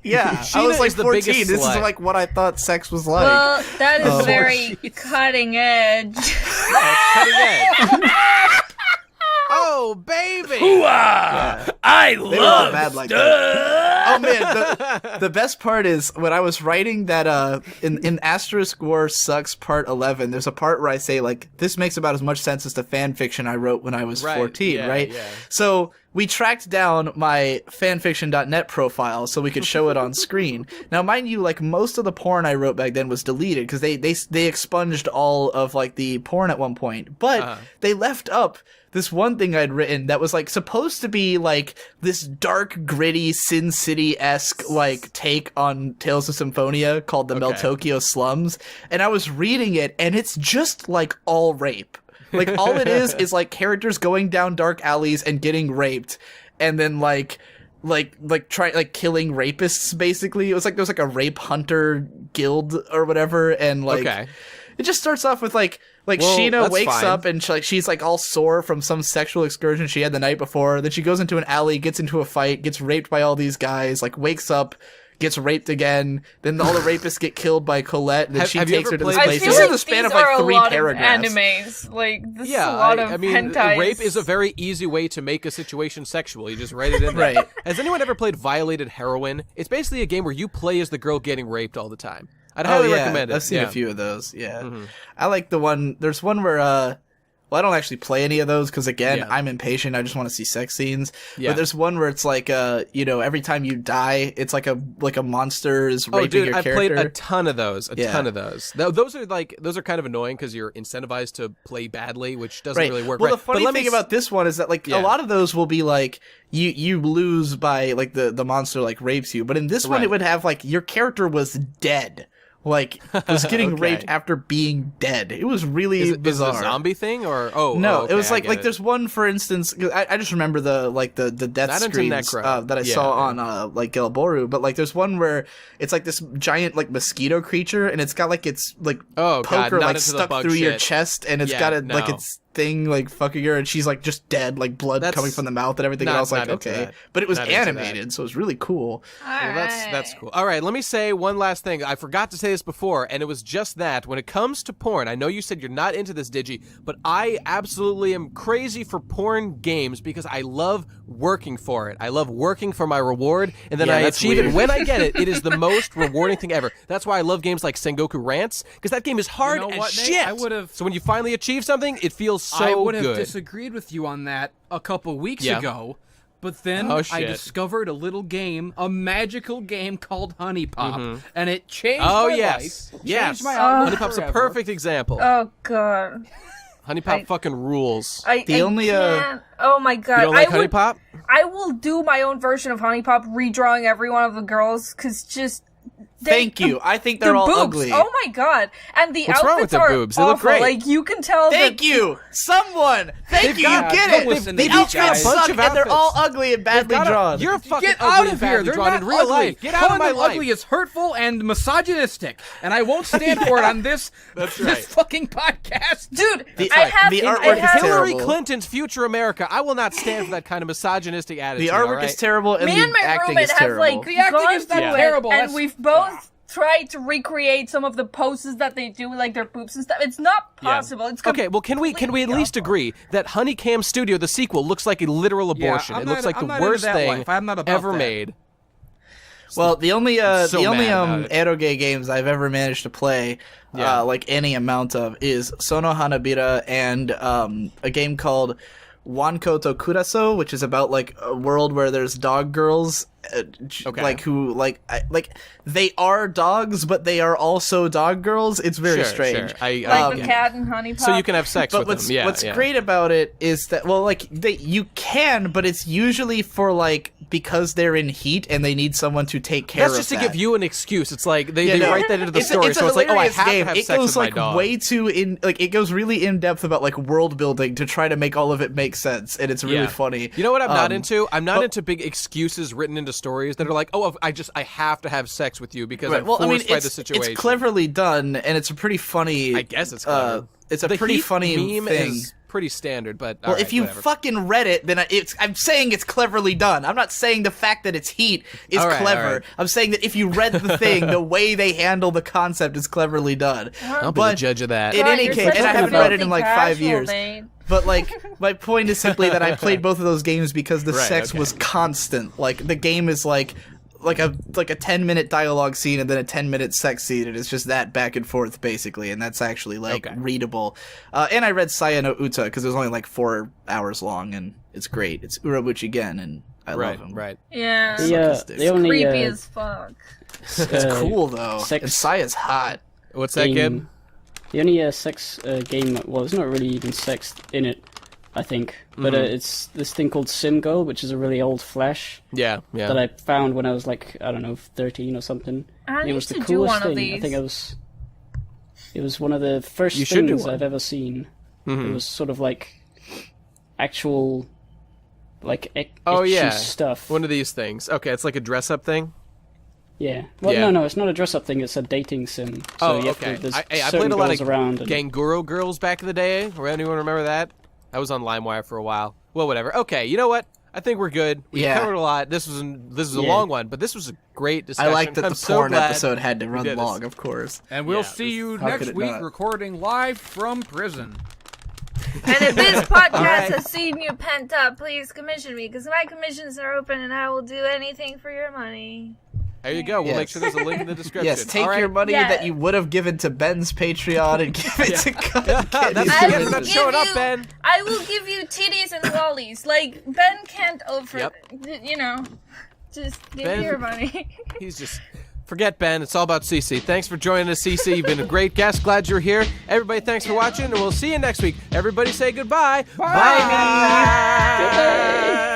Yeah, I Sheena was like is the 14. biggest This is slut. like what I thought sex was like. Well, that is Oh. very cutting edge. Cutting edge. Oh, baby! I They were all love bad like that. Oh man, the best part is when I was writing that in Asterisk War Sucks Part 11, there's a part where I say like this makes about as much sense as the fan fiction I wrote when I was 14, right? Yeah. So we tracked down my fanfiction.net profile so we could show it on screen. Now, mind you, like most of the porn I wrote back then was deleted because they expunged all of like the porn at one point, but they left up this one thing I'd written that was like supposed to be like this dark, gritty Sin City-esque like take on Tales of Symphonia called the Meltokyo Slums, and I was reading it and it's just like all rape. Like all it is like characters going down dark alleys and getting raped, and then like killing rapists. Basically, it was like there's like a rape hunter guild or whatever, and like it just starts off with like Sheena wakes up and she's like all sore from some sexual excursion she had the night before. Then she goes into an alley, gets into a fight, gets raped by all these guys. Like wakes up, gets raped again. Then all the rapists get killed by Colette, and then she takes her to this place. This is the span of like 3 paragraphs. Animes. Like this is a lot of hentais. Rape is a very easy way to make a situation sexual. You just write it in there. Right. Has anyone ever played Violated Heroine? It's basically a game where you play as the girl getting raped all the time. I'd highly recommend it. I've seen a few of those. Yeah, I like the one. There's one where well, I don't actually play any of those because again, I'm impatient. I just want to see sex scenes. Yeah. But there's one where it's like every time you die, it's like a monster is raping your character. I've played a ton of those. Ton of those. Those are kind of annoying because you're incentivized to play badly, which doesn't really work. Well, the funny thing about this one is that like a lot of those will be like you lose by like the monster like rapes you, but in this one it would have like your character was dead. Like, was getting raped after being dead. It was really bizarre. Is it a zombie thing or no? It was like there's one, for instance. I just remember the death screens that I saw on like Gelboru, but like there's one where it's like this giant like mosquito creature, and it's got like its like poker like stuck through your chest, and it's got like its thing like fucking her, and she's like just dead, like blood coming from the mouth and everything. And I was like, okay, but it was animated, so it was really cool. Well, that's cool. All right, let me say one last thing. I forgot to say this before, and it was just that when it comes to porn, I know you said you're not into this, Digi, but I absolutely am crazy for porn games because I love working for it. I love working for my reward, and then I achieve it. When I get it, it is the most rewarding thing ever. That's why I love games like Sengoku Rants, because that game is hard as shit. So when you finally achieve something, it feels so good. I would have disagreed with you on that a couple weeks ago, but then I discovered a little game, a magical game called Honey Pop, and it changed my life. Changed my outlook Honey Pop's forever. a perfect example. Oh god. Honey Pop fucking rules. Oh my god. You don't like Honey Pop? I will do my own version of Honey Pop, redrawing every one of the girls, because just... Thank you. I think they're all boobs. ugly. Oh my god. And the What's wrong with outfits their are boobs? They awful. look great. Like, you can tell Thank you! Someone! Thank you! You get it! The outfits suck, and they're all ugly and badly drawn. You're fucking Get ugly out of and here! badly They're drawn not in real ugly. life. Get out of my life. Ugly is hurtful and misogynistic, and I won't stand for it on this this fucking podcast, dude. The artwork is Hillary terrible. Clinton's future America. I will not stand for that kind of misogynistic attitude. The artwork is terrible, and Me and my acting roommate is terrible. have The acting gone is through it, terrible. and we've both tried to recreate some of the poses that they do, like their boobs and stuff. It's not possible. It's okay. Well, can we at least agree that Honeycam Studio, the sequel, looks like a literal abortion? It looks like the worst thing ever made. Well, the only eroge games I've ever managed to play, like any amount of, is Sono Hanabira and a game called Wanko to Kuraso, which is about like a world where there's dog girls, like who like they are dogs, but they are also dog girls. It's very strange. Sure. Like the cat and Honey Pop. So you can have sex with them. Yeah. What's great about it is that you can, but it's usually for like because they're in heat and they need someone to take care of that. That's just to give you an excuse. It's like they write that into the story, so it's like, I have to have sex with my dog. Way too it goes really in depth about like world building to try to make all of it make sense, and it's really funny. You know what I'm not into? I'm not into big excuses written into stories that are like, I have to have sex with you because I'm forced by the situation. It's cleverly done, and it's a pretty funny. I guess it's clever. It's a pretty funny meme thing. Is pretty standard, but if you fucking read it, then I'm saying it's cleverly done. I'm not saying the fact that it's heat is clever. I'm saying that if you read the thing, the way they handle the concept is cleverly done. I'll be the judge of that. In any case, and I haven't read it in like 5 years. But like, my point is simply that I played both of those games because the Right, sex okay. was constant. Like, the game is like a 10-minute dialogue scene and then a 10-minute sex scene, and it's just that back and forth basically, and that's actually like readable. And I read Saya no Uta because it was only like 4 hours long, and it's great. It's Urabuchi Gen, and I love him. Right. Yeah. The only Creepy as fuck. It's cool though. sex And Saya's hot. What's that, Gib? The only sex game, well, it's not really even sex in it, I think, but it's this thing called SimGo, which is a really old Flash Yeah. that I found when I was like, I don't know, 13 or something. I It was need the to do coolest one of thing. these. I think it was one of the first You should do things one. I've ever seen. It was sort of like actual, like ecchi stuff. One of these things. Okay, it's like a dress-up thing. Yeah. Well, Yeah. no, it's not a dress-up thing. It's a dating sim. So you have to, there's I certain played a lot girls of around. And, Ganguro girls back in the day. Anyone remember that? I was on LimeWire for a while. Well, whatever. Okay, you know what? I think we're good. We covered a lot. This was a long one, but this was a great discussion. I like that I'm the so porn glad episode had to we run did this. long, of course. And we'll Yeah, see you how could next it week not? recording live from prison. And if this podcast right. has seen you pent up, please commission me, because my commissions are open and I will do anything for your money. There you go. We'll Yes. make sure there's a link in the description. Yes, take All right. your money Yeah. that you would have given to Ben's Patreon and give it to God. That's I what you get will for not give showing up, you- Ben. I will give you titties and lollies. Like, Ben can't offer, Yep. you know, just give Ben- me your money. He's just... Forget Ben. It's all about CC. Thanks for joining us, CC. You've been a great guest. Glad you're here. Everybody, thanks for watching, and we'll see you next week. Everybody say goodbye. Bye. Goodbye.